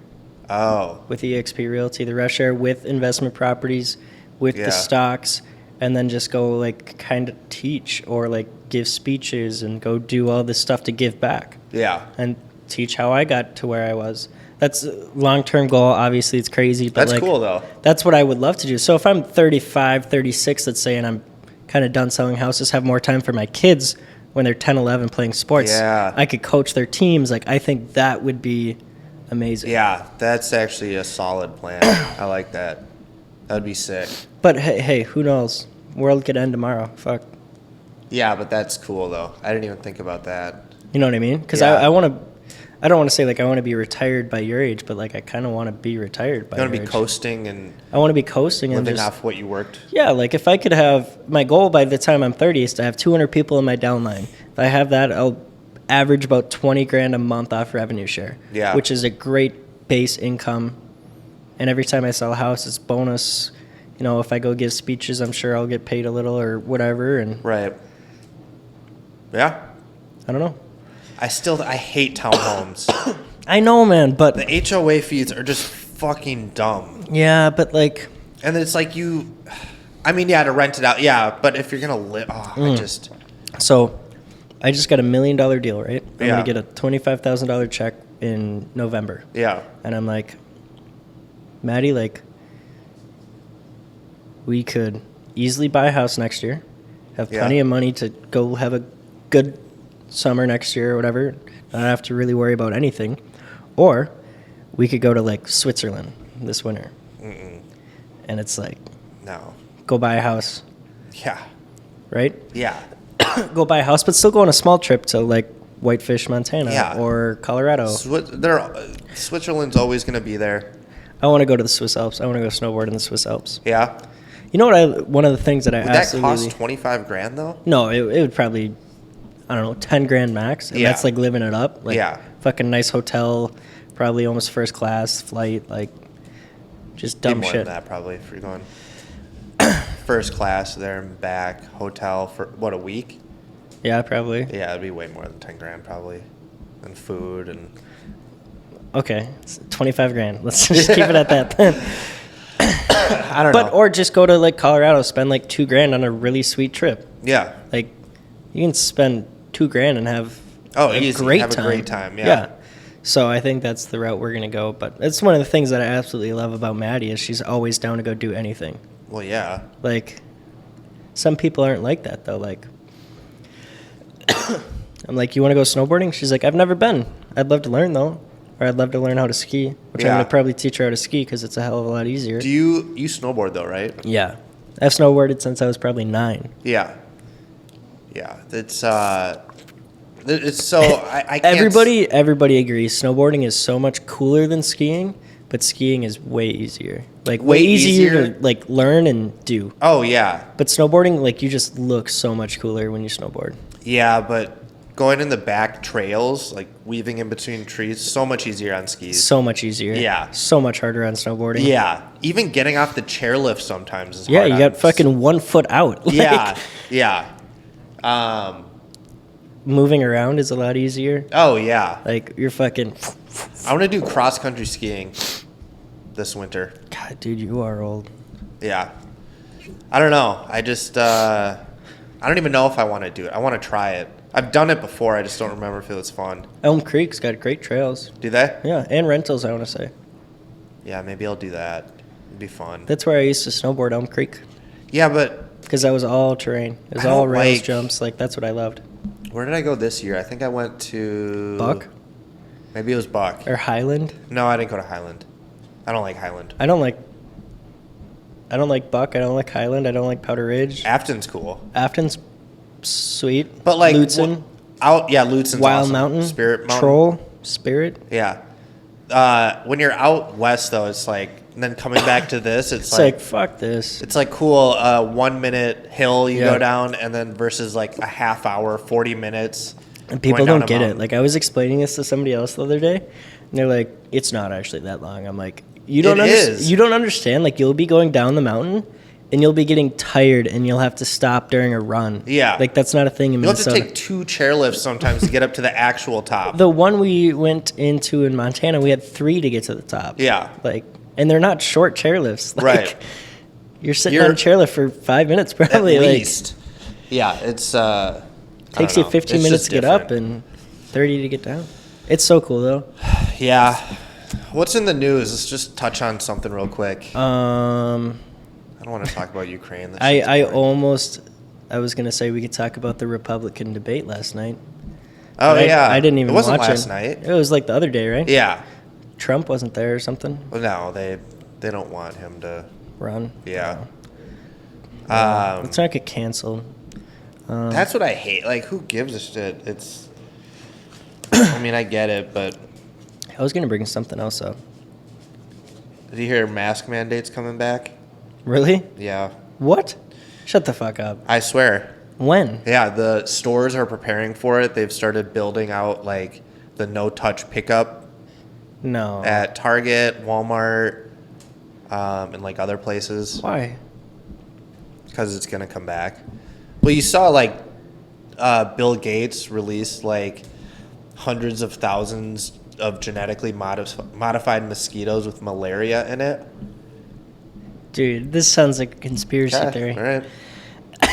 Oh, With eXp Realty, the rev share with investment properties, with Yeah. the stocks, and then just go like kind of teach or like give speeches and go do all this stuff to give back yeah. and teach how I got to where I was. That's a long-term goal. Obviously, it's crazy, but That's like, cool, though. that's what I would love to do. So if I'm 35, 36, let's say, and I'm kind of done selling houses, have more time for my kids when they're 10, 11 playing sports, Yeah. I could coach their teams. Like, I think that would be amazing. Yeah, that's actually a solid plan. I like that. That'd be sick. But hey, who knows? World could end tomorrow. Fuck. Yeah, but that's cool, though. I didn't even think about that. You know what I mean? Because Yeah. I don't want to say like I want to be retired by your age, but like I kind of want to be retired by You want to your be age. coasting and I want to be coasting and living just, off what you worked? yeah, like if I could have, my goal by the time I'm 30 is to have 200 people in my downline. If I have that, I'll average about 20 grand a month off revenue share. Yeah. Which is a great base income. And every time I sell a house, it's bonus. You know, if I go give speeches, I'm sure I'll get paid a little or whatever. And Right. Yeah. I don't know. I hate townhomes. I know, man, but The HOA fees are just fucking dumb. yeah, but like, And it's like I mean, yeah, to rent it out, yeah, but if you're going to live, I just, so I just got $1 million deal, right? I'm Yeah. going to get a $25,000 check in November. yeah. And I'm like, Maddie, like, we could easily buy a house next year, have Yeah. plenty of money to go have a good summer next year or whatever, not have to really worry about anything. Or we could go to, like, Switzerland this winter. And it's like, No. go buy a house, Yeah. right? Yeah. Go buy a house, but still go on a small trip to, like, Whitefish, Montana Yeah. or Colorado. Switzerland's always going to be there. I want to go to the Swiss Alps. I want to go snowboard in the Swiss Alps. Yeah. You know what? One of the things that I Would that absolutely cost 25 grand though? no, it would probably, I don't know, 10 grand max, and Yeah. that's like living it up. Like, Yeah. fucking nice hotel, probably almost first class flight, like just Be dumb more shit. than that probably if you're going first class there and back, hotel for what, a week? Yeah, probably. Yeah, it'd be way more than 10 grand probably, and food and. Okay, it's 25 grand. Let's just keep it at that then. I don't But know. or just go to like Colorado, spend like $2,000 on a really sweet trip. Yeah. Like you can spend $2,000 and have Oh, a easy. great Have time. a great time. Yeah. So I think that's the route we're gonna go. But it's one of the things that I absolutely love about Maddie is she's always down to go do anything. Well, yeah. Like some people aren't like that though. Like I'm like, you want to go snowboarding? She's like, I've never been. I'd love to learn though, or I'd love to learn how to ski. Which I'm Yeah. gonna probably teach her how to ski because it's a hell of a lot easier. Do you snowboard though, right? Yeah, I've snowboarded since I was probably 9. Yeah. Yeah. It's so I can't Everybody agrees snowboarding is so much cooler than skiing, but skiing is way easier. Like way Way easier easier? to like learn and do. Oh yeah. But snowboarding, like you just look so much cooler when you snowboard. Yeah, but going in the back trails, like weaving in between trees, so much easier on skis. So much easier. Yeah. So much harder on snowboarding. Yeah. Even getting off the chairlift sometimes is Yeah, hard you on- got fucking 1 foot out. Like, Yeah. Yeah. Moving around is a lot easier. Oh yeah. Like you're fucking. I want to do cross country skiing this winter. God, dude, you are old. Yeah. I don't know. I just I don't even know if I want to do it. I want to try it. I've done it before. I just don't remember if it was fun. Elm Creek's got great trails. Do they? Yeah, and rentals, I want to say. Yeah, maybe I'll do that. It'd be fun. That's where I used to snowboard, Elm Creek. Yeah, but Because that was all terrain. It was I all don't rails like- jumps. Like, that's what I loved. where did I go this year? I think I went to Buck Maybe it was Buck. or Highland. No, I didn't go to Highland. I don't like Highland. I don't like Buck. I don't like Highland. I don't like Powder Ridge. Afton's cool, Afton's sweet. but like Lutsen, Lutsen's Wild awesome. Mountain, Spirit Mountain, Troll, Spirit. Yeah. When you're out west though, it's like, and then coming back to this, It's like fuck this. it's like cool. 1 minute hill you Yeah. go down, and then versus like a half hour, 40 minutes. And people going down don't a get it. mountain. Like I was explaining this to somebody else the other day, and they're like, "It's not actually that long." I'm like, "You don't It is. You don't understand. Like you'll be going down the mountain, and you'll be getting tired, and you'll have to stop during a run. Yeah. like that's not a thing in You have to Minnesota. take 2 chairlifts sometimes to get up to the actual top. The one we went into in Montana, we had 3 to get to the top. Yeah. like, and they're not short chairlifts. Like, Right. You're sitting You're- on a chairlift for 5 minutes At probably. least. Yeah, it's Like, I takes don't you know. 15 It's minutes just to get up different. and 30 to get down. It's so cool though. Yeah. What's in the news? Let's just touch on something real quick. I don't want to talk about Ukraine. That shit's I boring. I was gonna say we could talk about the Republican debate last night. Oh But yeah. I didn't even It wasn't watch last it. night. It was like the other day, right? Yeah. Trump wasn't there or something. Well, no, they don't want him to. Run. Yeah. Let's not get canceled. That's what I hate. Like, who gives a shit? It's. I mean, I get it, but I was gonna bring something else up. did you hear mask mandates coming back? Really? Yeah. What? Shut the fuck up. I swear. When? Yeah, the stores are preparing for it. They've started building out like the no-touch pickup No. at Target, Walmart, and like other places Why? because it's gonna come back. Well, you saw like Bill Gates released like hundreds of thousands of genetically modified mosquitoes with malaria in it. Dude, this sounds like a conspiracy Okay, theory. all right.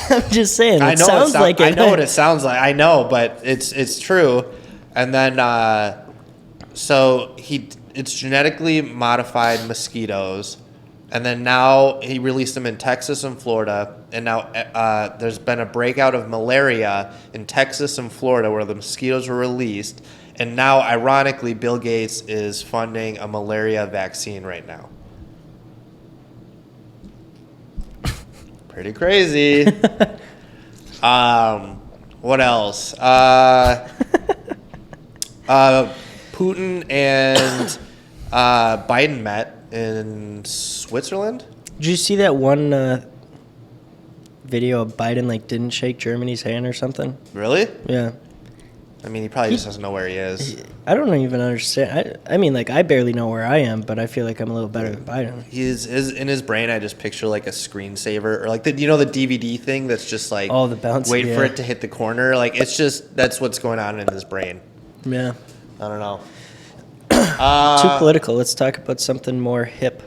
I'm just saying. I It know sounds like it. I know what it sounds like. I know, but it's true. And then so it's genetically modified mosquitoes, and then now he released them in Texas and Florida, and now there's been a breakout of malaria in Texas and Florida where the mosquitoes were released, and now ironically Bill Gates is funding a malaria vaccine right now. Pretty crazy. What else? Putin and Biden met in Switzerland. Did you see that one video of Biden like didn't shake Germany's hand or something? Really? Yeah. I mean, he probably just doesn't know where he is. I don't even understand. I mean, like, I barely know where I am, but I feel like I'm a little better than Biden. He is in his brain. I just picture like a screensaver or like the the DVD thing that's just like Oh, the bouncy, wait for yeah. it to hit the corner. Like it's just that's what's going on in his brain. Yeah. I don't know. Too political. Let's talk about something more hip.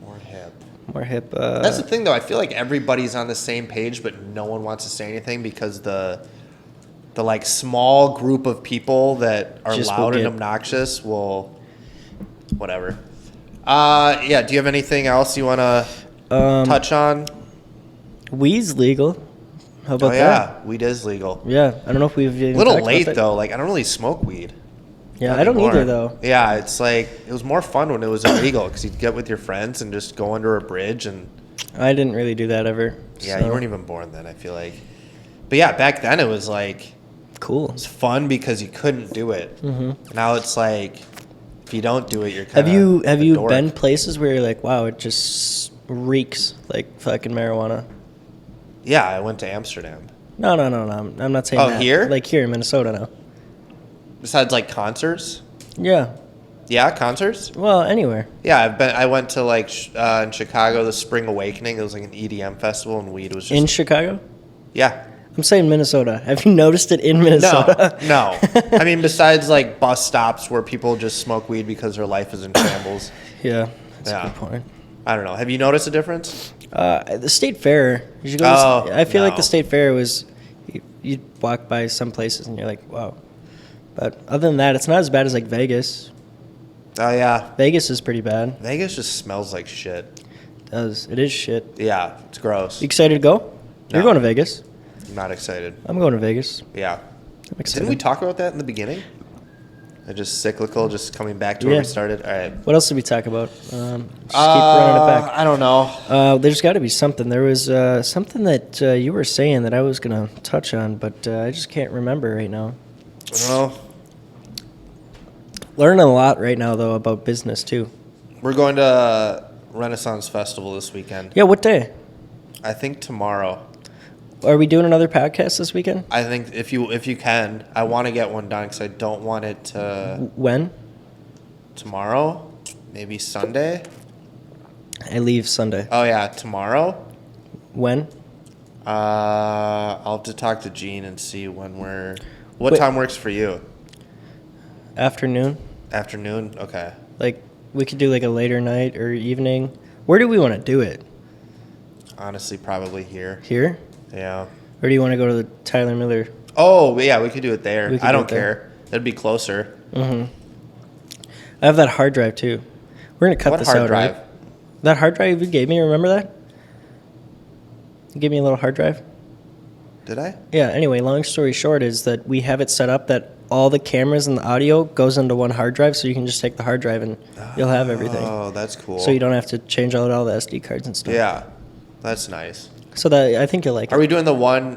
More hip. More hip. That's the thing, though. I feel like everybody's on the same page, but no one wants to say anything because the like small group of people that are Just will loud and get- obnoxious will, whatever. Yeah. Do you have anything else you want to touch on? Weed's legal. How Oh about that? yeah, weed is legal. Yeah. I don't know if we've even A little talked about late that. though. Like I don't really smoke weed. Yeah, I don't anymore. either though. Yeah, it's like it was more fun when it was illegal because you'd get with your friends and just go under a bridge and. I didn't really do that ever. Yeah, so. you weren't even born then. I feel like. But yeah, back then it was like. Cool. It's fun because you couldn't do it. Mm-hmm. Now it's like, if you don't do it, you're kind of. Have you been places where you're like, wow, it just reeks like fucking marijuana? Yeah, I went to Amsterdam. No. I'm not saying Oh, that. here? Like here in Minnesota now. Besides like concerts. Yeah. Yeah, concerts. Well, anywhere. Yeah, I went to like in Chicago, the Spring Awakening. It was like an EDM festival, and weed was just. In Chicago? Yeah. I'm saying Minnesota. Have you noticed it in No, Minnesota? no. I mean, besides like bus stops where people just smoke weed because their life is in shambles. Yeah, that's Yeah. a good point. I don't know. Have you noticed a difference? The state fair. You should go. Oh, I feel like no. the state fair was. You'd walk by some places and you're like, wow. But other than that, it's not as bad as like Vegas. Oh yeah, Vegas is pretty bad. Vegas just smells like shit. It does. It is shit. Yeah, it's gross. You excited to go? You're No. going to Vegas. I'm not excited. I'm going to Vegas. Yeah. I'm excited. Didn't we talk about that in the beginning? Just cyclical, just coming back to where Yeah. we started. All right. What else did we talk about? Just keep running it back. I don't know. There's got to be something. There was something that you were saying that I was going to touch on, but I just can't remember right now. Well, Learning a lot right now, though, about business, too. we're going to Renaissance Festival this weekend. Yeah, what day? I think tomorrow. Are we doing another podcast this weekend? I think if you can, I want to get one done because I don't want it to When? tomorrow, maybe Sunday. I leave Sunday. Oh yeah, tomorrow. When? I'll have to talk to Gene and see when we're. What Wait. time works for you? Afternoon? Afternoon. Okay. Like, we could do like a later night or evening. Where do we want to do it? Honestly, probably here. Here? Yeah. Or do you want to go to the Tyler Miller? Oh yeah, we could do it there. We could I do don't it there. care. That'd be closer. Mm-hmm. I have that hard drive, too. We're going to cut What this hard out, drive? right? That hard drive you gave me, remember that? You gave me a little hard drive? Did I? Yeah, anyway, long story short is that we have it set up that all the cameras and the audio goes into one hard drive, so you can just take the hard drive and you'll have everything. Oh, that's cool. So you don't have to change out all the SD cards and stuff. Yeah, that's nice. So that I think you'll like Are it. we doing the one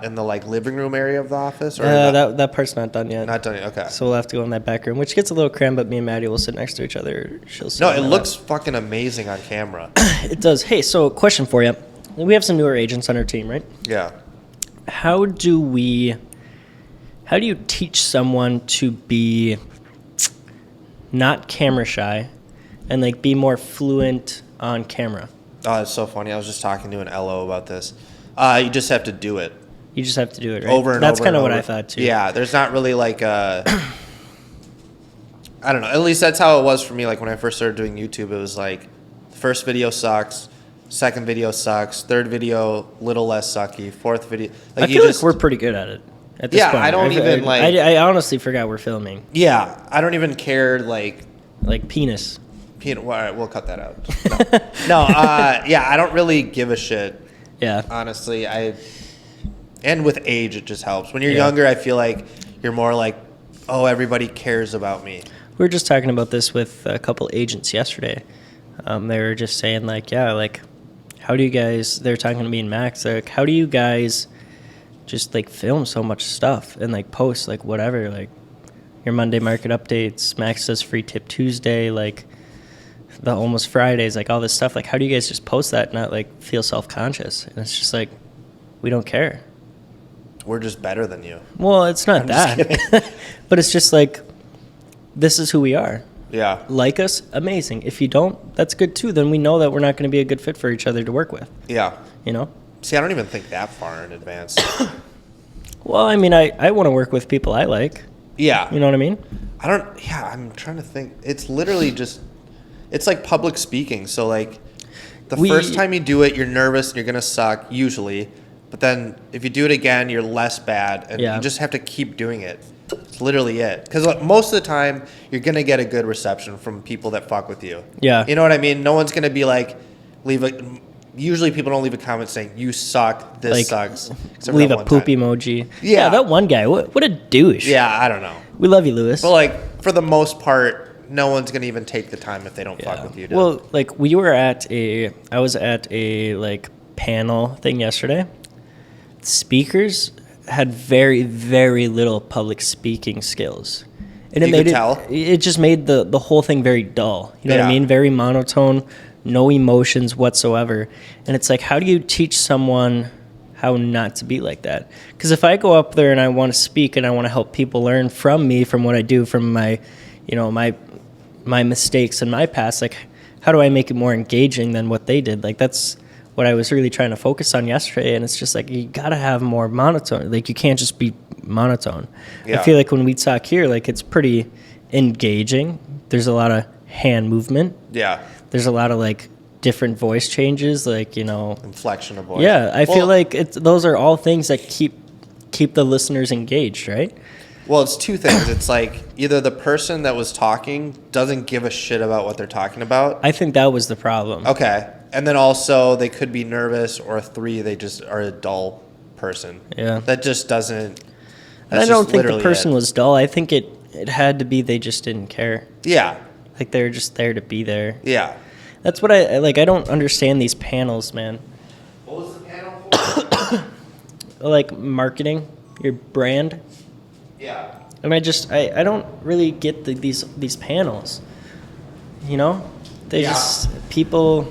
in the like living room area of the office, or not, That part's not done yet. not done yet? Okay. So we'll have to go in that back room, which gets a little cramped, but me and Maddie will sit next to each other. She'll sit No, on it my looks fucking amazing on camera. lap. It does. Hey, so question for you. We have some newer agents on our team, right? Yeah. How do you teach someone to be not camera shy and like be more fluent on camera? Oh, it's so funny. I was just talking to an LO about this. You just have to do it You just have to do it, right? over and That's over. kind of and what I over. thought too. Yeah, there's not really like a. I don't know. At least that's how it was for me. Like when I first started doing YouTube, it was like, first video sucks, second video sucks, third video little less sucky, fourth video. Like I feel like we're pretty good at it at this Yeah, point. I don't even, like- I honestly forgot we're filming. Yeah, I don't even care. Like, Like penis. all right, we'll cut that out. No, yeah, I don't really give a shit. Yeah. Honestly, and with age, it just helps. When you're Yeah. younger, I feel like you're more like, oh, everybody cares about me. We were just talking about this with a couple agents yesterday. They were just saying like, yeah, like, how do you guys? They're talking to me and Max. Like, how do you guys just like film so much stuff and like post like whatever, like your Monday market updates? Max does Free Tip Tuesday, like the Almost Fridays, like all this stuff. Like, how do you guys just post that and not like feel self conscious? And it's just like, we don't care. We're just better than you. Well, it's not that. But it's just like, this is who we are. Yeah. Like us, amazing. If you don't, that's good too. Then we know that we're not going to be a good fit for each other to work with, Yeah. you know? See, I don't even think that far in advance. Well, I mean, I want to work with people I like. Yeah. You know what I mean? I'm trying to think. It's literally just, it's like public speaking. So, like, the first time you do it, you're nervous and you're going to suck, usually. But then if you do it again, you're less bad. And Yeah. you just have to keep doing it. It's literally it. Because most of the time, you're going to get a good reception from people that fuck with you. Yeah. You know what I mean? No one's going to be like, usually people don't leave a comment saying, you suck, this Like, sucks. Except for Leave that a one poop time. emoji. Yeah. That one guy. What a douche. Yeah, I don't know. We love you, Lewis. But, like, for the most part, no one's going to even take the time if they don't fuck with you. To, Well, like I was at a like panel thing yesterday. Speakers had very, very little public speaking skills. And You made could tell? it just made the whole thing very dull. You know what I Yeah. mean? Very monotone, no emotions whatsoever. And it's like, how do you teach someone how not to be like that? Because if I go up there and I want to speak and I want to help people learn from me, from what I do, from my, you know, my mistakes in my past, like, how do I make it more engaging than what they did? Like, that's what I was really trying to focus on yesterday. And it's just like, you got to have more monotone. Like, you can't just be monotone. Yeah. I feel like when we talk here, like, it's pretty engaging. There's a lot of hand movement. yeah, There's a lot of like different voice changes, like, you know. inflection of voice. Yeah, I feel Well, like those are all things that keep the listeners engaged, right? Well, it's two things. It's like either the person that was talking doesn't give a shit about what they're talking about. I think that was the problem. Okay. And then also they could be nervous, or three, they just are a dull person. Yeah. That just doesn't. And I don't think the person was dull. I think it had to be they just didn't care. Yeah. Like, they were just there to be there. Yeah. That's what I like. I don't understand these panels, man. What was the panel for? Like, marketing your brand. Yeah. And I don't really get these panels. You know? They Yeah. just, people,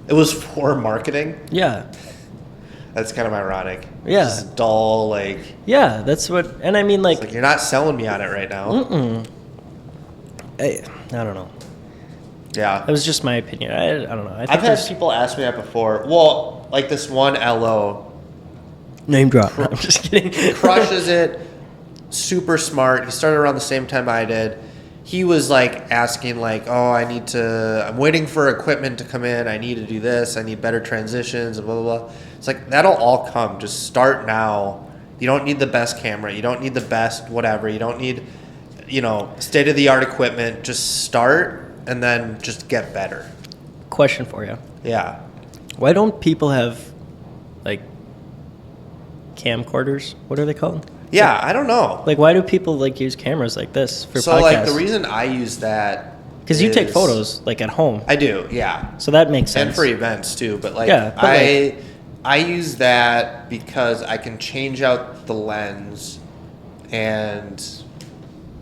It was for marketing. yeah. That's kind of ironic. Yeah. Just dull, like, Yeah, that's what, and I mean, like, you're not selling me on it right now. I don't know. Yeah. That was just my opinion. I don't know. I think I've had there's people ask me that before. Well, like this one LO name drop. No, I'm just kidding. crushes it, super smart. He started around the same time I did. He was like asking like, oh, I'm waiting for equipment to come in. I need to do this. I need better transitions and blah, blah, blah. It's like, that'll all come. Just start now. You don't need the best camera. You don't need the best whatever. You don't need, state-of-the-art equipment. Just start and then just get better. Question for you. Yeah. Why don't people have, like, camcorders? What are they called? Yeah, I don't know. Like, why do people, like, use cameras like this for So, podcasts? like, the reason I use that Because you take is- photos, like, at home. I do, yeah. So that makes sense. And for events, too. But, like, Yeah, but, I use that because I can change out the lens. And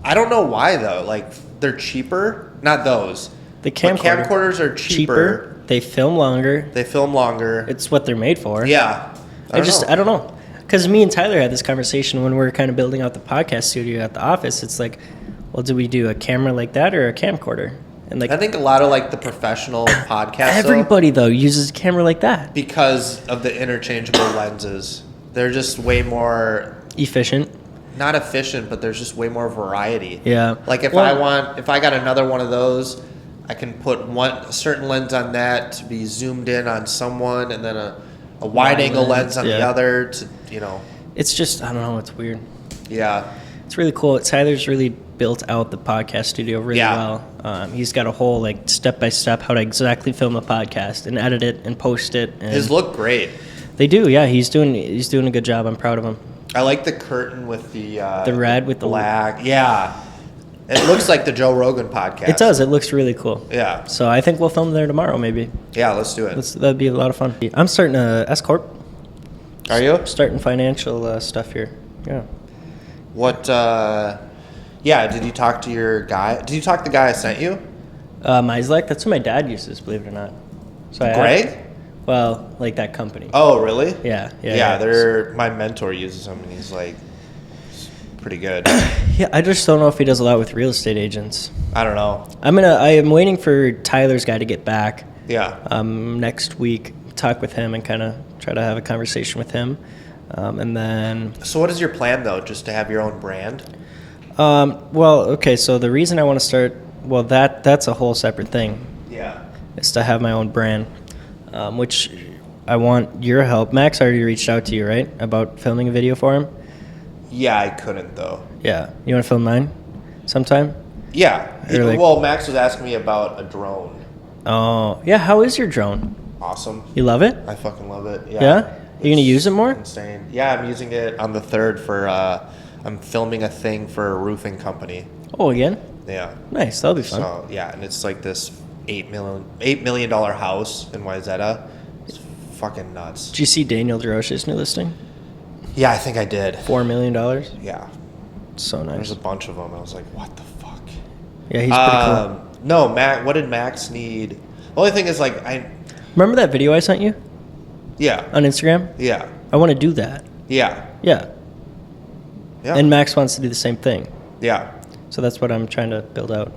I don't know why, though. Like, they're cheaper. Not those. The But camcorders camcorders are cheaper. They film longer. They film longer. It's what they're made for. Yeah. I don't know. Because me and Tyler had this conversation when we were kind of building out the podcast studio at the office. It's like, well, do we do a camera like that or a camcorder? And like, I think a lot of, like, the professional podcasts, everybody though uses a camera like that. because of the interchangeable lenses, they're just way more Efficient. not efficient, but there's just way more variety. Yeah. Like if I got another one of those, I can put a certain lens on that to be zoomed in on someone, and then a wide angle lens on the yeah. other to, It's just, I don't know. It's weird. yeah. It's really cool. Tyler's really built out the podcast studio really Yeah. well. He's got a whole like step by step how to exactly film a podcast and edit it and post it. And His look great. They do, yeah. He's doing a good job. I'm proud of him. I like the curtain with the red with the black. Yeah. It looks like the Joe Rogan podcast. It does. It looks really cool. Yeah. So I think we'll film there tomorrow, maybe. Yeah, let's do it. That'd be a lot of fun. I'm starting a S corp. Are you? Starting financial stuff here. Yeah. What yeah, did you talk to your guy? Did you talk to the guy I sent you? Myslek, that's what my dad uses, believe it or not. So Greg? Well, like that company. Oh, really? Yeah. They're my mentor uses them, and he's like, it's pretty good. Yeah, I just don't know if he does a lot with real estate agents. I don't know. I am waiting for Tyler's guy to get back. Yeah. Next week, talk with him and kind of try to have a conversation with him, and then. So what is your plan though? Just to have your own brand? Well, okay. So the reason I want to start, well, that's a whole separate thing. Yeah. Is to have my own brand, which I want your help. Max already reached out to you, right, about filming a video for him? Yeah, I couldn't though. Yeah. You want to film mine sometime? Yeah. Or like- Well, Max was asking me about a drone. Oh, yeah. How is your drone? Awesome. You love it? I fucking love it. Yeah? Yeah. You gonna use it more? Insane. Yeah, I'm using it on the 3rd for. I'm filming a thing for a roofing company. Oh, again? Yeah. Nice. That'll be fun. So yeah, and it's like this $8 million house in Wayzata. It's fucking nuts. Did you see Daniel DeRoche's new listing? Yeah, I think I did. $4 million. Yeah, So nice. there's a bunch of them. I was like, what the fuck? Yeah, he's pretty cool. No, Mac. What did Max need? The only thing is like Remember that video I sent you Yeah. on Instagram? Yeah. I want to do that. Yeah. Yeah. Yeah. And Max wants to do the same thing. Yeah. So that's what I'm trying to build out.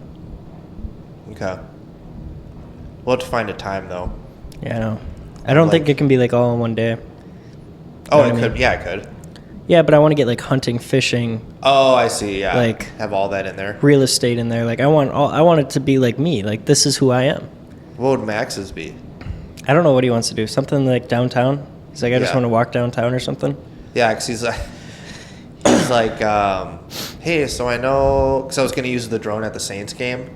Okay. We'll have to find a time though. Yeah, I know. I don't think Like- it can be like all in one day. Oh, Know what it I could. mean? Yeah, it could. Yeah, but I want to get like hunting, fishing, Oh, I see. Yeah. Like- have all that in there. real estate in there. Like I want it to be like me. Like this is who I am. What would Max's be? I don't know what he wants to do. Something like downtown. He's like, I just Yeah. want to walk downtown or something. Yeah, because he's like, hey, so I know, because I was gonna use the drone at the Saints game,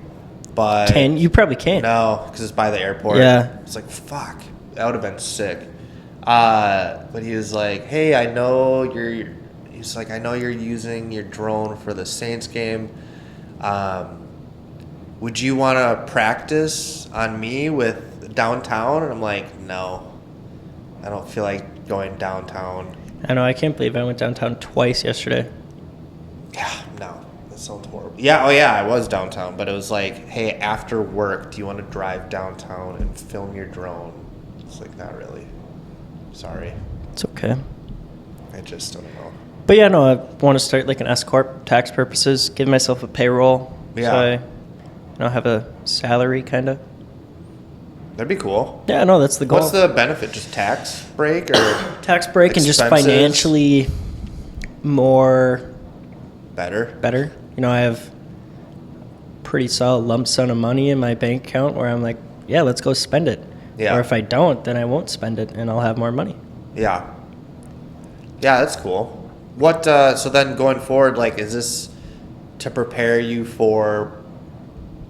but You probably can. no, because it's by the airport. Yeah. It's like fuck, that would have been sick. But he was like, hey, I know you're. He's like, I know you're using your drone for the Saints game. Would you want to practice on me with downtown? And I'm like, no, I don't feel like going downtown. I know. I can't believe I went downtown twice yesterday. Yeah, no, that sounds horrible. Yeah, oh yeah, I was downtown, but it was like, hey, after work, do you want to drive downtown and film your drone? It's like, not really. Sorry, It's okay. I just don't know. But yeah, no, I want to start like an S corp, tax purposes. Give myself a payroll. Yeah. So I have a salary, kind of. That'd be cool. Yeah, no, that's the goal. What's the benefit? Just tax break or tax break and just expenses? financially more better? better. You know, I have pretty solid lump sum of money in my bank account where I'm like, yeah, let's go spend it. Yeah. Or if I don't, then I won't spend it and I'll have more money. Yeah. Yeah, that's cool. What? So then going forward, like, is this to prepare you for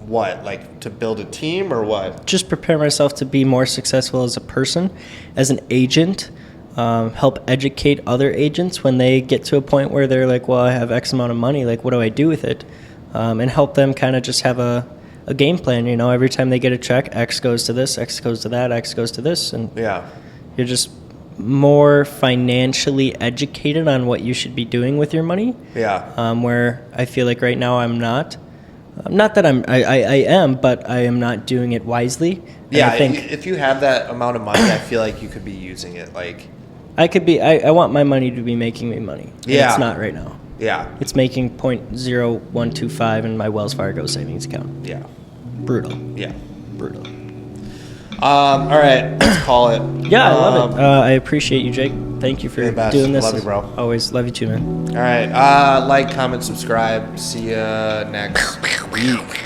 what? Like to build a team or what? Just prepare myself to be more successful as a person, as an agent, help educate other agents when they get to a point where they're like, well, I have X amount of money, like what do I do with it? And help them kind of just have a game plan. You know, every time they get a check, X goes to this, X goes to that, X goes to this, and Yeah. you're just more financially educated on what you should be doing with your money. Yeah. Where I feel like right now I'm not. Not that I am, but I am not doing it wisely. And Yeah, I think if you have that amount of money, I feel like you could be using it. Like, I could be. I want my money to be making me money. And Yeah. it's not right now. yeah, It's making 0.0125 in my Wells Fargo savings account. yeah, Brutal. yeah. Brutal. All right, let's call it. Yeah, I love it. I appreciate you, Jake. Thank you for You're the best. doing this. Love you, bro. Always love you too, man. All right, like, comment, subscribe. See ya next week.